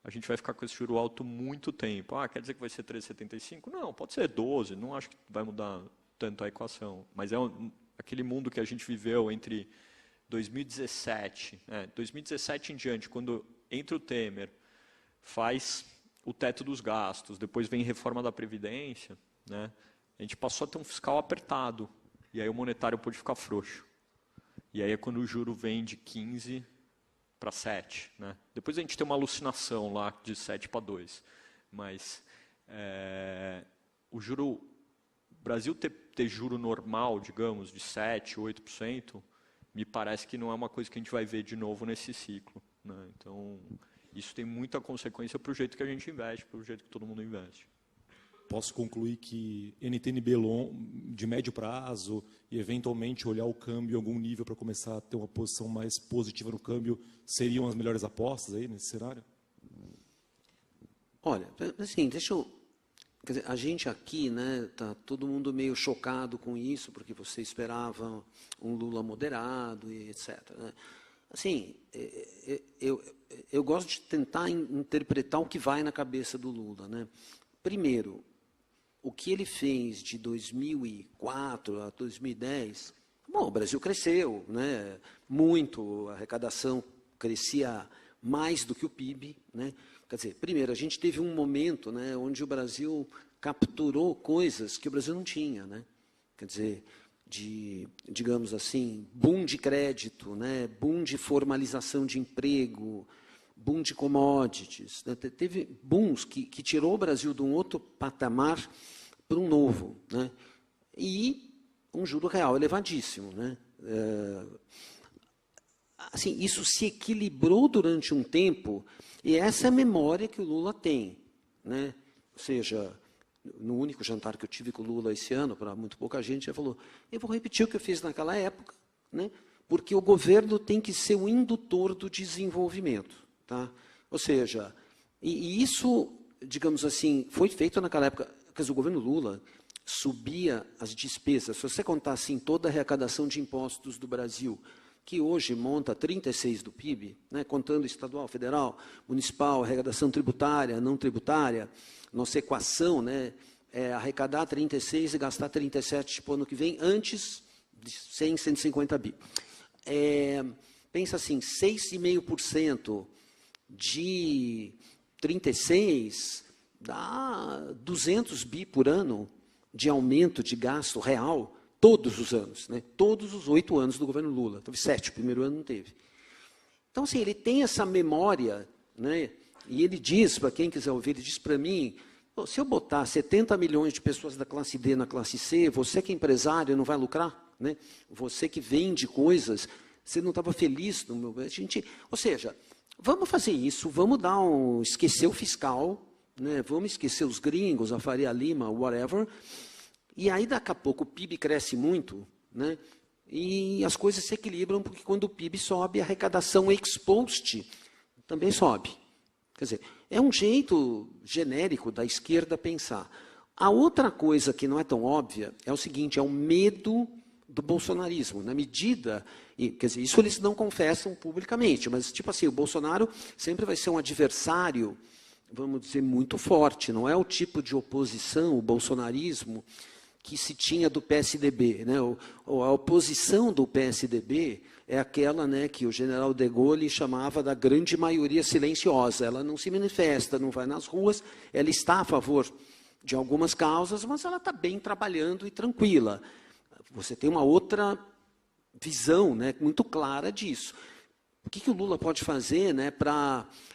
a gente vai ficar com esse juro alto muito tempo. Quer dizer que vai ser 13,75? Não, pode ser 12, não acho que vai mudar tanto a equação. Mas é aquele mundo que a gente viveu entre 2017, 2017 em diante, quando entra o Temer, faz o teto dos gastos, depois vem reforma da Previdência, né, a gente passou a ter um fiscal apertado, e aí o monetário pôde ficar frouxo. E aí é quando o juro vem de 15 para 7. Né? Depois a gente tem uma alucinação lá de 7 para 2. Mas o Brasil ter juro normal, digamos, de 7%, 8%, me parece que não é uma coisa que a gente vai ver de novo nesse ciclo. Né? Então, isso tem muita consequência para o jeito que a gente investe, para o jeito que todo mundo investe. Posso concluir que NTNB de médio prazo e, eventualmente, olhar o câmbio em algum nível para começar a ter uma posição mais positiva no câmbio seriam as melhores apostas aí nesse cenário? Olha, assim, quer dizer, a gente aqui, né, tá todo mundo meio chocado com isso, porque você esperava um Lula moderado e etc. Né? Assim, eu gosto de tentar interpretar o que vai na cabeça do Lula, né? Primeiro, o que ele fez de 2004 a 2010, bom, o Brasil cresceu, né, muito, a arrecadação crescia mais do que o PIB, né? Quer dizer, primeiro, a gente teve um momento, né, onde o Brasil capturou coisas que o Brasil não tinha, né? Quer dizer, digamos assim, boom de crédito, né, boom de formalização de emprego, boom de commodities, né? Teve booms que tirou o Brasil de um outro patamar para um novo, né? E um juro real elevadíssimo, né? Assim, isso se equilibrou durante um tempo e essa é a memória que o Lula tem, né? Ou seja, no único jantar que eu tive com o Lula esse ano, para muito pouca gente, ele falou, eu vou repetir o que eu fiz naquela época, né? Porque o governo tem que ser o indutor do desenvolvimento. Tá? Ou seja, e isso, digamos assim, foi feito naquela época, quer dizer, o governo Lula subia as despesas, se você contar assim, toda a arrecadação de impostos do Brasil, que hoje monta 36% do PIB, né, contando estadual, federal, municipal, arrecadação tributária, não tributária, nossa equação, né, é arrecadar 36 e gastar 37 tipo, ano que vem, antes de 100, 150 bi. Pensa assim, 6,5% de 36, dá 200 bi por ano de aumento de gasto real, todos os anos, né? Todos os 8 anos do governo Lula. Teve 7, o primeiro ano não teve. Então, assim, ele tem essa memória, né? E ele diz, para quem quiser ouvir, ele diz para mim, se eu botar 70 milhões de pessoas da classe D na classe C, você que é empresário não vai lucrar, né? Você que vende coisas, você não estava feliz no meu... Ou seja, vamos fazer isso, vamos esquecer o fiscal, né? Vamos esquecer os gringos, a Faria Lima, whatever, e aí daqui a pouco o PIB cresce muito, né? E as coisas se equilibram, porque quando o PIB sobe, a arrecadação ex post também sobe. Quer dizer, é um jeito genérico da esquerda pensar. A outra coisa que não é tão óbvia é o seguinte, é o medo do bolsonarismo. Na medida, quer dizer, isso eles não confessam publicamente, mas tipo assim, o Bolsonaro sempre vai ser um adversário, vamos dizer, muito forte. Não é o tipo de oposição, o bolsonarismo, que se tinha do PSDB, né? A oposição do PSDB é aquela, né, que o general de Gaulle chamava da grande maioria silenciosa. Ela não se manifesta, não vai nas ruas, ela está a favor de algumas causas, mas ela está bem trabalhando e tranquila. Você tem uma outra visão, né, muito clara disso. O que o Lula pode fazer, né,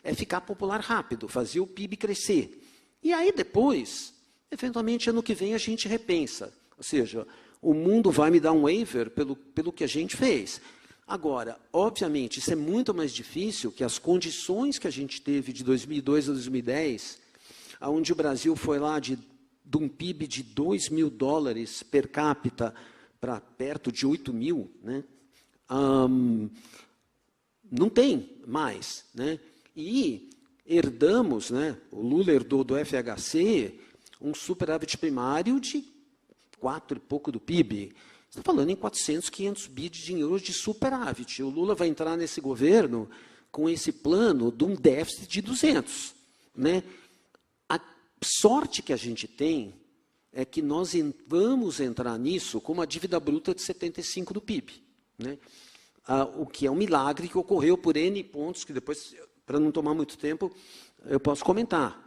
é ficar popular rápido, fazer o PIB crescer. E aí depois, eventualmente, ano que vem a gente repensa. Ou seja, o mundo vai me dar um waiver pelo que a gente fez. Agora, obviamente, isso é muito mais difícil que as condições que a gente teve de 2002 a 2010, onde o Brasil foi lá de um PIB de $2.000 per capita para perto de 8 mil, né? Não tem mais, né? E herdamos, né? O Lula herdou do FHC um superávit primário de 4 e pouco do PIB. Estou falando em 400, 500 bi de dinheiro de superávit. O Lula vai entrar nesse governo com esse plano de um déficit de 200. Né? A sorte que a gente tem é que nós vamos entrar nisso com uma dívida bruta de 75 do PIB. Né? O que é um milagre que ocorreu por N pontos, que depois, para não tomar muito tempo, eu posso comentar.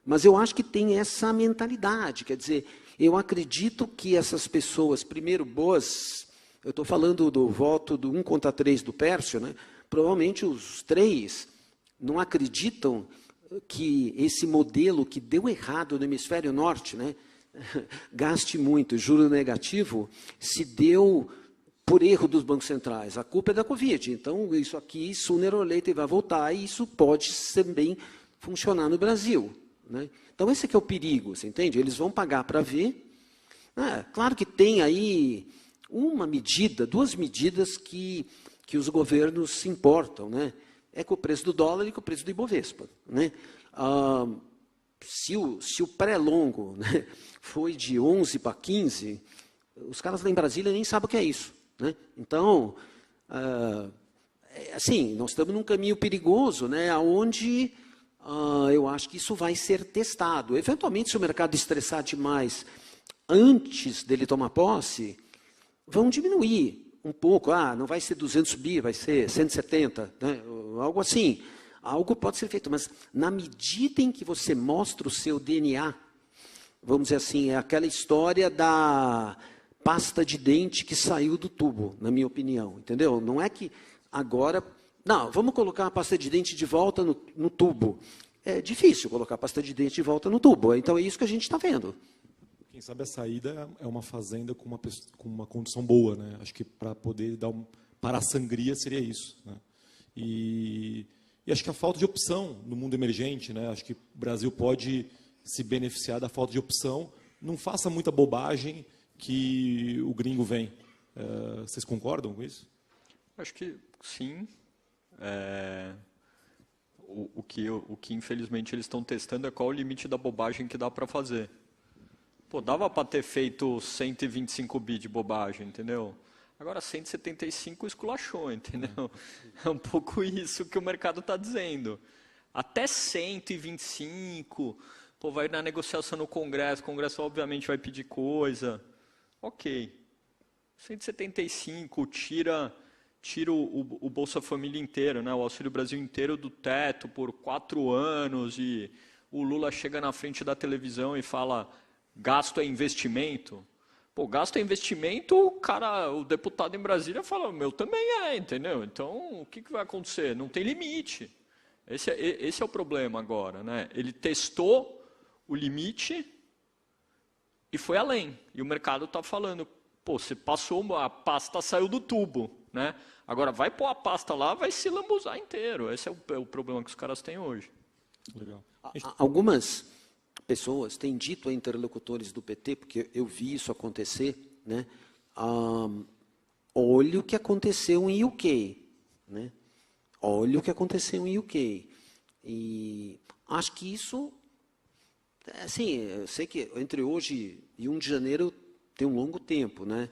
Mas eu acho que tem essa mentalidade, quer dizer, eu acredito que essas pessoas, primeiro, boas, eu estou falando do voto do 1 contra 3 do Pércio, né? Provavelmente os 3 não acreditam que esse modelo que deu errado no hemisfério norte, né? Gaste muito, juro negativo, se deu por erro dos bancos centrais. A culpa é da Covid. Então, isso aqui, sooner or later, vai voltar, e isso pode também funcionar no Brasil. Né? Então, esse aqui é o perigo, você entende? Eles vão pagar para ver. Claro que tem aí uma medida, 2 medidas que os governos se importam. Né? É com o preço do dólar e com o preço do Ibovespa. Né? Se o pré-longo, né, foi de 11 para 15, os caras lá em Brasília nem sabem o que é isso. Né? Então, assim, nós estamos num caminho perigoso, né, onde eu acho que isso vai ser testado. Eventualmente, se o mercado estressar demais antes dele tomar posse, vão diminuir um pouco. Não vai ser 200 bi, vai ser 170, né? Algo assim. Algo pode ser feito, mas na medida em que você mostra o seu DNA, vamos dizer assim, é aquela história da pasta de dente que saiu do tubo, na minha opinião, entendeu? Não é que agora... Não, vamos colocar a pasta de dente de volta no tubo. É difícil colocar a pasta de dente de volta no tubo, então é isso que a gente está vendo. Quem sabe a saída é uma fazenda com uma condição boa, né? Acho que para poder parar a sangria seria isso, né? E acho que a falta de opção no mundo emergente, né? Acho que o Brasil pode se beneficiar da falta de opção. Não faça muita bobagem que o gringo vem. Vocês concordam com isso? Acho que sim. O que infelizmente eles estão testando é qual o limite da bobagem que dá para fazer. Pô, dava para ter feito 125 bi de bobagem, entendeu? Agora 175 esculachou, entendeu? É um pouco isso que o mercado está dizendo. Até 125, pô, vai na negociação no Congresso, o Congresso obviamente vai pedir coisa. Ok. 175 tira tira o Bolsa Família inteiro, né, o Auxílio Brasil inteiro do teto por 4 anos e o Lula chega na frente da televisão e fala gasto é investimento. Pô, gasto é investimento, o deputado em Brasília fala, meu também é, entendeu? Então, o que vai acontecer? Não tem limite. Esse é o problema agora, né? Ele testou o limite e foi além. E o mercado está falando, pô, você passou, a pasta saiu do tubo, né? Agora vai pôr a pasta lá, vai se lambuzar inteiro. Esse é o problema que os caras têm hoje. Legal. Algumas pessoas têm dito a interlocutores do PT, porque eu vi isso acontecer, né? Olha o que aconteceu em UK, né? Olha o que aconteceu em UK. E acho que isso, assim, eu sei que entre hoje e 1 de janeiro tem um longo tempo, né?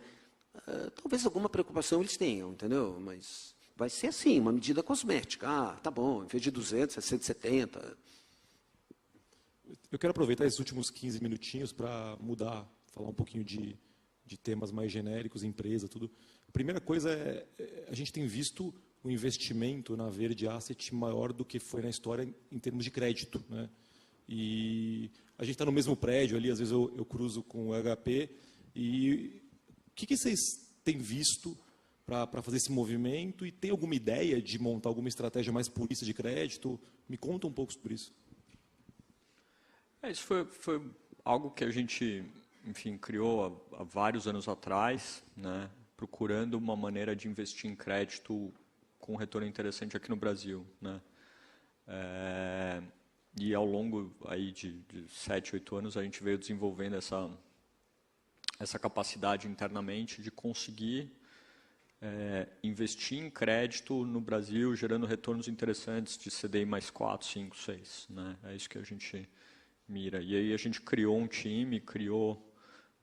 Talvez alguma preocupação eles tenham, entendeu? Mas vai ser assim, uma medida cosmética. Ah, tá bom, em vez de 200, é 170. Eu quero aproveitar esses últimos 15 minutinhos para mudar, falar um pouquinho de temas mais genéricos, empresa, tudo. A primeira coisa a gente tem visto o investimento na Verde Asset maior do que foi na história em termos de crédito, né? E a gente está no mesmo prédio ali, às vezes eu cruzo com o HP, e o que vocês têm visto para fazer esse movimento, e tem alguma ideia de montar alguma estratégia mais purista de crédito? Me conta um pouco sobre isso. Isso foi algo que a gente, enfim, criou há vários anos atrás, né, procurando uma maneira de investir em crédito com um retorno interessante aqui no Brasil, né? E ao longo aí de 7, 8 anos a gente veio desenvolvendo essa capacidade internamente de conseguir investir em crédito no Brasil, gerando retornos interessantes de CDI mais 4, 5, 6. Né? É isso que a gente mira. E aí a gente criou um time, criou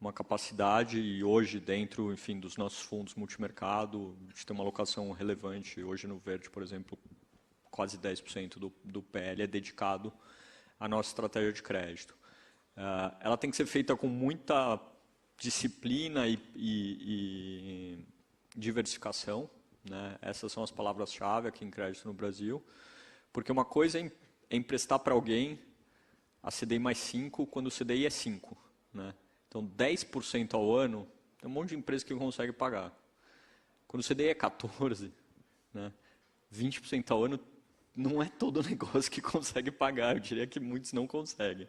uma capacidade, e hoje dentro, enfim, dos nossos fundos multimercado, a gente tem uma alocação relevante. Hoje no Verde, por exemplo, quase 10% do PL é dedicado à nossa estratégia de crédito. Ela tem que ser feita com muita disciplina e diversificação, né? Essas são as palavras-chave aqui em crédito no Brasil, porque uma coisa é emprestar para alguém a CDI mais 5 quando o CDI é 5. Né? Então, 10% ao ano, tem um monte de empresa que consegue pagar. Quando o CDI é 14, né? 20% ao ano, não é todo negócio que consegue pagar. Eu diria que muitos não conseguem.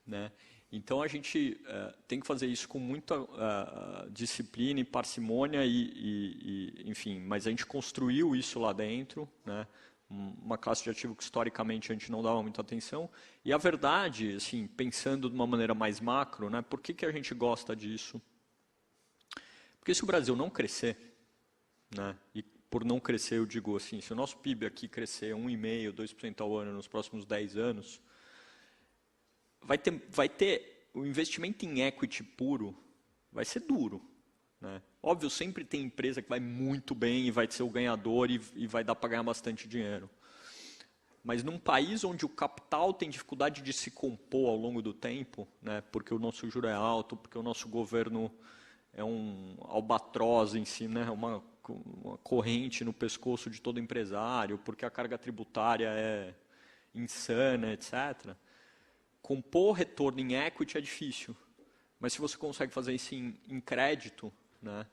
Né? Então, a gente tem que fazer isso com muita disciplina e parcimônia, enfim, mas a gente construiu isso lá dentro, né? Uma classe de ativo que historicamente a gente não dava muita atenção. E a verdade, assim, pensando de uma maneira mais macro, né, por que a gente gosta disso? Porque se o Brasil não crescer, né, e por não crescer eu digo assim, se o nosso PIB aqui crescer 1,5%, 2% ao ano nos próximos 10 anos, vai ter o investimento em equity puro, vai ser duro. Né? Óbvio, sempre tem empresa que vai muito bem e vai ser o ganhador e vai dar para ganhar bastante dinheiro. Mas num país onde o capital tem dificuldade de se compor ao longo do tempo, né, porque o nosso juro é alto, porque o nosso governo é um albatroz em si, né, uma corrente no pescoço de todo empresário, porque a carga tributária é insana, etc. Compor retorno em equity é difícil. Mas se você consegue fazer isso em crédito, né,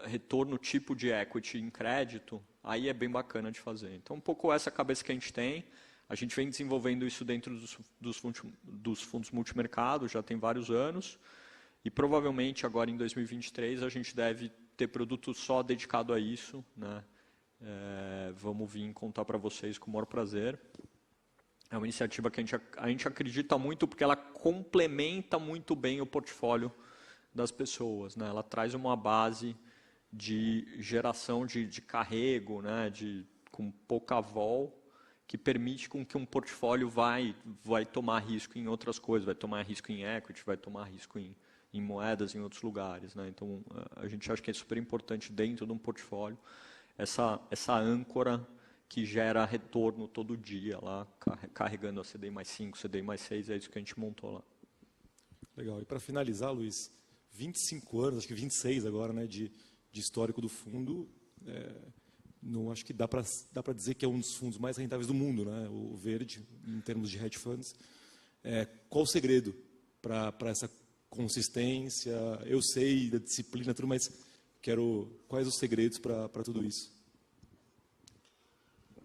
retorno tipo de equity em crédito, aí é bem bacana de fazer. Então, um pouco essa cabeça que a gente tem. A gente vem desenvolvendo isso dentro dos fundos multimercado, já tem vários anos. E provavelmente agora em 2023 a gente deve ter produto só dedicado a isso. Né? Vamos vir contar para vocês com o maior prazer. É uma iniciativa que a gente acredita muito porque ela complementa muito bem o portfólio das pessoas. Né? Ela traz uma base de geração de carrego, né? Com pouca vol, que permite com que um portfólio vai tomar risco em outras coisas, vai tomar risco em equity, vai tomar risco em moedas em outros lugares. Né? Então, a gente acha que é super importante dentro de um portfólio essa âncora que gera retorno todo dia, lá, carregando a CDI mais 5, CDI mais 6, é isso que a gente montou lá. Legal. E para finalizar, Luiz, 25 anos, acho que 26 agora, né, de histórico do fundo, acho que dá para dizer que é um dos fundos mais rentáveis do mundo, né? O verde, em termos de hedge funds. Qual o segredo para essa consistência? Eu sei da disciplina, tudo, mas quais os segredos para tudo isso?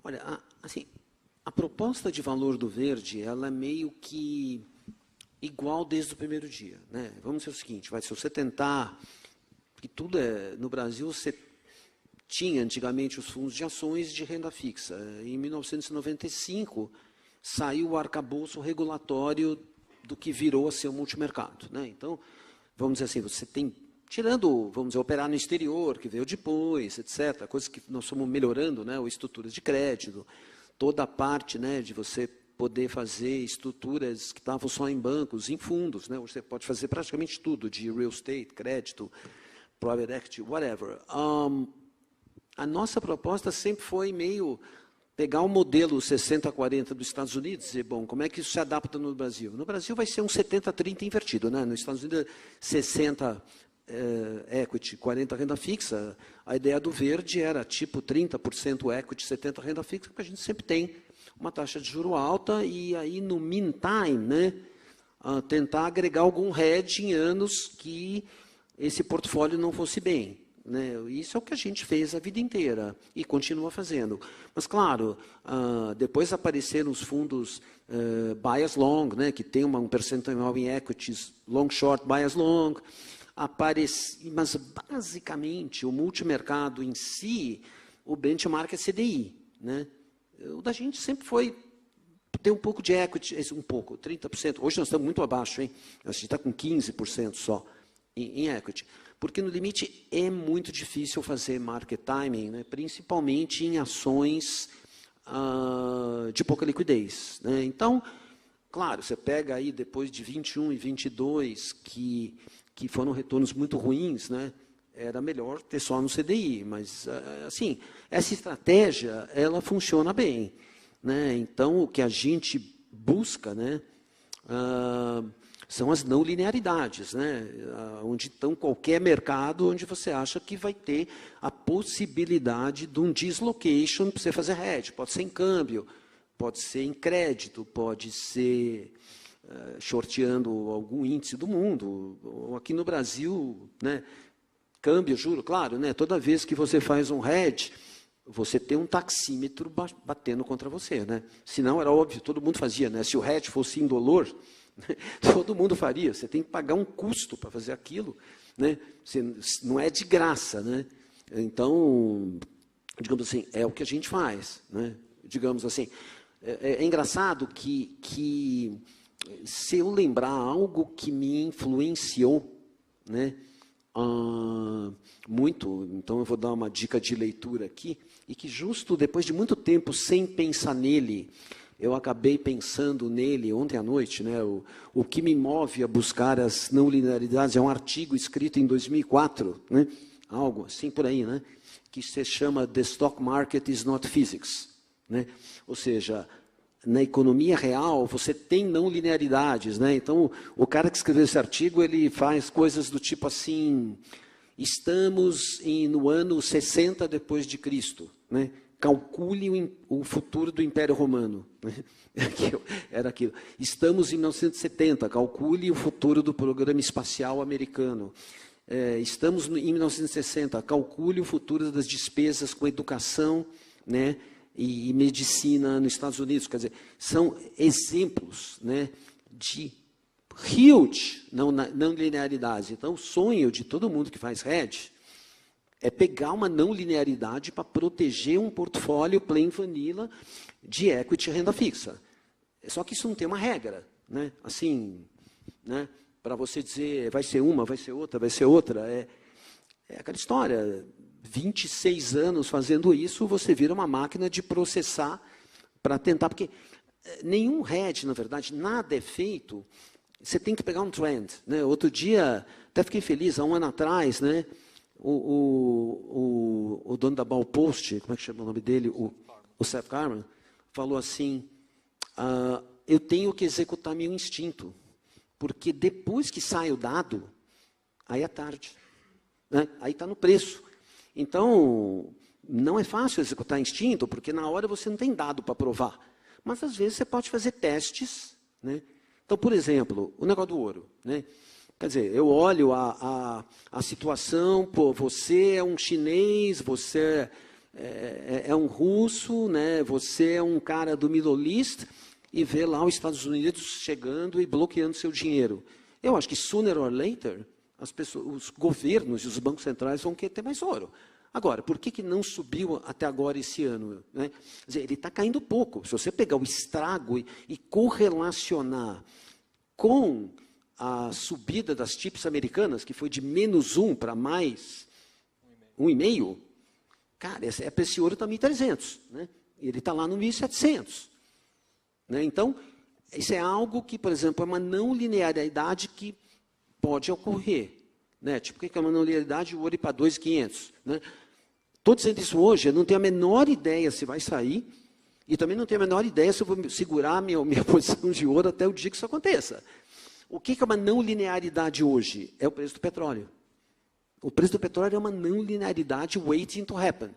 Olha, assim, a proposta de valor do verde, ela é meio que igual desde o primeiro dia, né? Vamos dizer o seguinte, se você tentar, porque tudo no Brasil, você tinha antigamente os fundos de ações de renda fixa. Em 1995, saiu o arcabouço regulatório do que virou a ser o multimercado, né? Então, vamos dizer assim, você tem, tirando, vamos dizer, operar no exterior, que veio depois, etc., coisas que nós estamos melhorando, né? Ou estruturas de crédito, toda a parte, né, de você poder fazer estruturas que estavam só em bancos, em fundos, né? Você pode fazer praticamente tudo, de real estate, crédito, private equity, whatever. A nossa proposta sempre foi meio pegar o modelo 60-40 dos Estados Unidos e dizer, bom, como é que isso se adapta no Brasil? No Brasil vai ser um 70-30 invertido, né? Nos Estados Unidos, 60 equity, 40 renda fixa. A ideia do verde era tipo 30% equity, 70% renda fixa, porque a gente sempre tem uma taxa de juro alta e aí, no meantime, né, tentar agregar algum hedge em anos que esse portfólio não fosse bem, né? Isso é o que a gente fez a vida inteira e continua fazendo. Mas, claro, depois apareceram os fundos bias long, né, que tem um percentual em equities, long short, bias long. Mas, basicamente, o multimercado em si, o benchmark é CDI, né? O da gente sempre foi ter um pouco de equity, 30%. Hoje nós estamos muito abaixo, hein? A gente está com 15% só em equity. Porque, no limite, é muito difícil fazer market timing, né? Principalmente em ações de pouca liquidez, né? Então, claro, você pega aí depois de 21 e 22, que foram retornos muito ruins, né? Era melhor ter só no CDI, mas, assim, essa estratégia, ela funciona bem, né? Então, o que a gente busca, né, são as não linearidades, né? Onde estão qualquer mercado onde você acha que vai ter a possibilidade de um dislocation para você fazer hedge. Pode ser em câmbio, pode ser em crédito, pode ser shorteando algum índice do mundo. Ou aqui no Brasil, né, câmbio, juro, claro, né, toda vez que você faz um hedge, você tem um taxímetro batendo contra você, né? Senão era óbvio, todo mundo fazia, né? Se o hedge fosse indolor, todo mundo faria. Você tem que pagar um custo para fazer aquilo, né? Não é de graça, né? Então, digamos assim, é o que a gente faz, né? Digamos assim, é engraçado que se eu lembrar algo que me influenciou, né, muito, então eu vou dar uma dica de leitura aqui, e que justo depois de muito tempo sem pensar nele, eu acabei pensando nele ontem à noite, né? O que me move a buscar as não linearidades é um artigo escrito em 2004, né? Algo assim por aí, né? Que se chama The Stock Market is not Physics, né? Ou seja, na economia real você tem não linearidades, né? Então, o cara que escreveu esse artigo, ele faz coisas do tipo assim, estamos no ano 60 depois de Cristo, né? Calcule o futuro do Império Romano. Era aquilo. Estamos em 1970, calcule o futuro do programa espacial americano. Estamos em 1960, calcule o futuro das despesas com educação, né, e medicina nos Estados Unidos. Quer dizer, são exemplos, né, de huge não linearidades. Então, o sonho de todo mundo que faz hedge é pegar uma não linearidade para proteger um portfólio plain vanilla de equity e renda fixa. Só que isso não tem uma regra, né? Assim, né? Para você dizer vai ser uma, vai ser outra, vai ser outra. É aquela história, 26 anos fazendo isso, você vira uma máquina de processar para tentar, porque nenhum hedge, na verdade, nada é feito, você tem que pegar um trend, né? Outro dia, até fiquei feliz, há um ano atrás, né? O dono da Baupost, como é que chama o nome dele? O Seth Garman, falou assim, eu tenho que executar meu instinto, porque depois que sai o dado, aí é tarde, né? Aí está no preço. Então, Não é fácil executar instinto, porque na hora você não tem dado para provar. Mas, às vezes, você pode fazer testes. Né? Então, por exemplo, o negócio do ouro. Né? Quer dizer, eu olho a situação, pô, você é um chinês, você é um russo, né? Você é um cara do Middle East, e vê lá os Estados Unidos chegando e bloqueando seu dinheiro. Eu acho que, sooner or later, as pessoas, os governos e os bancos centrais vão querer ter mais ouro. Agora, por que não subiu até agora esse ano? Né? Quer dizer, ele está caindo pouco. Se você pegar o estrago e correlacionar com a subida das chips americanas, que foi de -1 para mais 1,5, cara, esse ouro está 1.300. Né? E ele está lá no 1.700. Né? Então, isso é algo que, por exemplo, é uma não linearidade que pode ocorrer. Né? Tipo, o que é uma não linearidade? O ouro ir para 2.500. Né? Estou dizendo isso hoje, eu não tenho a menor ideia se vai sair, e também não tenho a menor ideia se eu vou segurar a minha posição de ouro até o dia que isso aconteça. O que é uma não linearidade hoje? É o preço do petróleo. O preço do petróleo é uma não linearidade waiting to happen.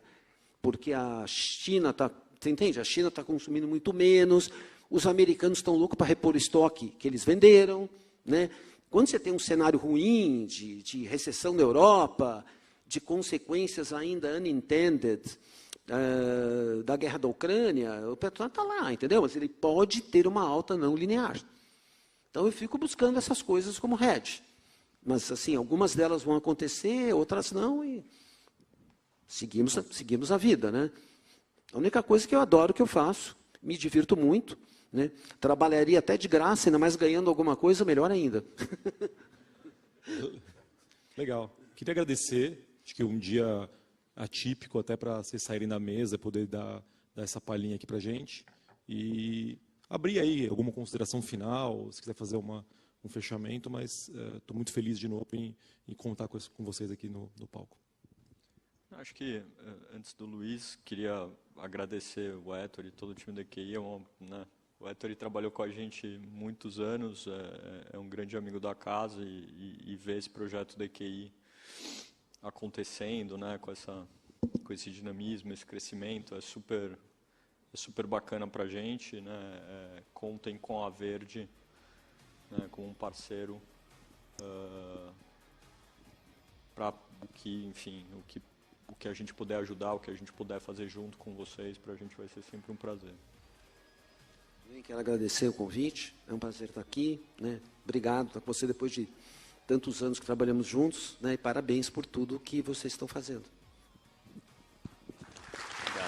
Porque a China está, você entende? A China está consumindo muito menos, os americanos estão loucos para repor o estoque que eles venderam. Né? Quando você tem um cenário ruim de recessão na Europa, de consequências ainda unintended da guerra da Ucrânia, o petróleo está lá, entendeu? Mas ele pode ter uma alta não linear. Então, eu fico buscando essas coisas como hedge. Mas, assim, algumas delas vão acontecer, outras não, e seguimos a vida. Né? A única coisa que eu adoro que eu faço, me divirto muito, né? Trabalharia até de graça, ainda mais ganhando alguma coisa, melhor ainda. Legal. Queria agradecer. Acho que um dia atípico até para vocês saírem da mesa, poder dar essa palhinha aqui para a gente. E abrir aí alguma consideração final, se quiser fazer um fechamento, mas estou muito feliz de novo em contar com vocês aqui no palco. Acho que, antes do Luiz, queria agradecer o Héctor e todo o time da EQI. Né? O Héctor trabalhou com a gente muitos anos, é um grande amigo da casa, e ver esse projeto da EQI acontecendo, né, com esse dinamismo, esse crescimento, é super bacana para a gente. Né? Contem com a Verde, né, como um parceiro para o que a gente puder ajudar, o que a gente puder fazer junto com vocês, para a gente vai ser sempre um prazer. Eu quero agradecer o convite, é um prazer estar aqui. Né? Obrigado, estar com você depois de tantos anos que trabalhamos juntos, né? E parabéns por tudo que vocês estão fazendo.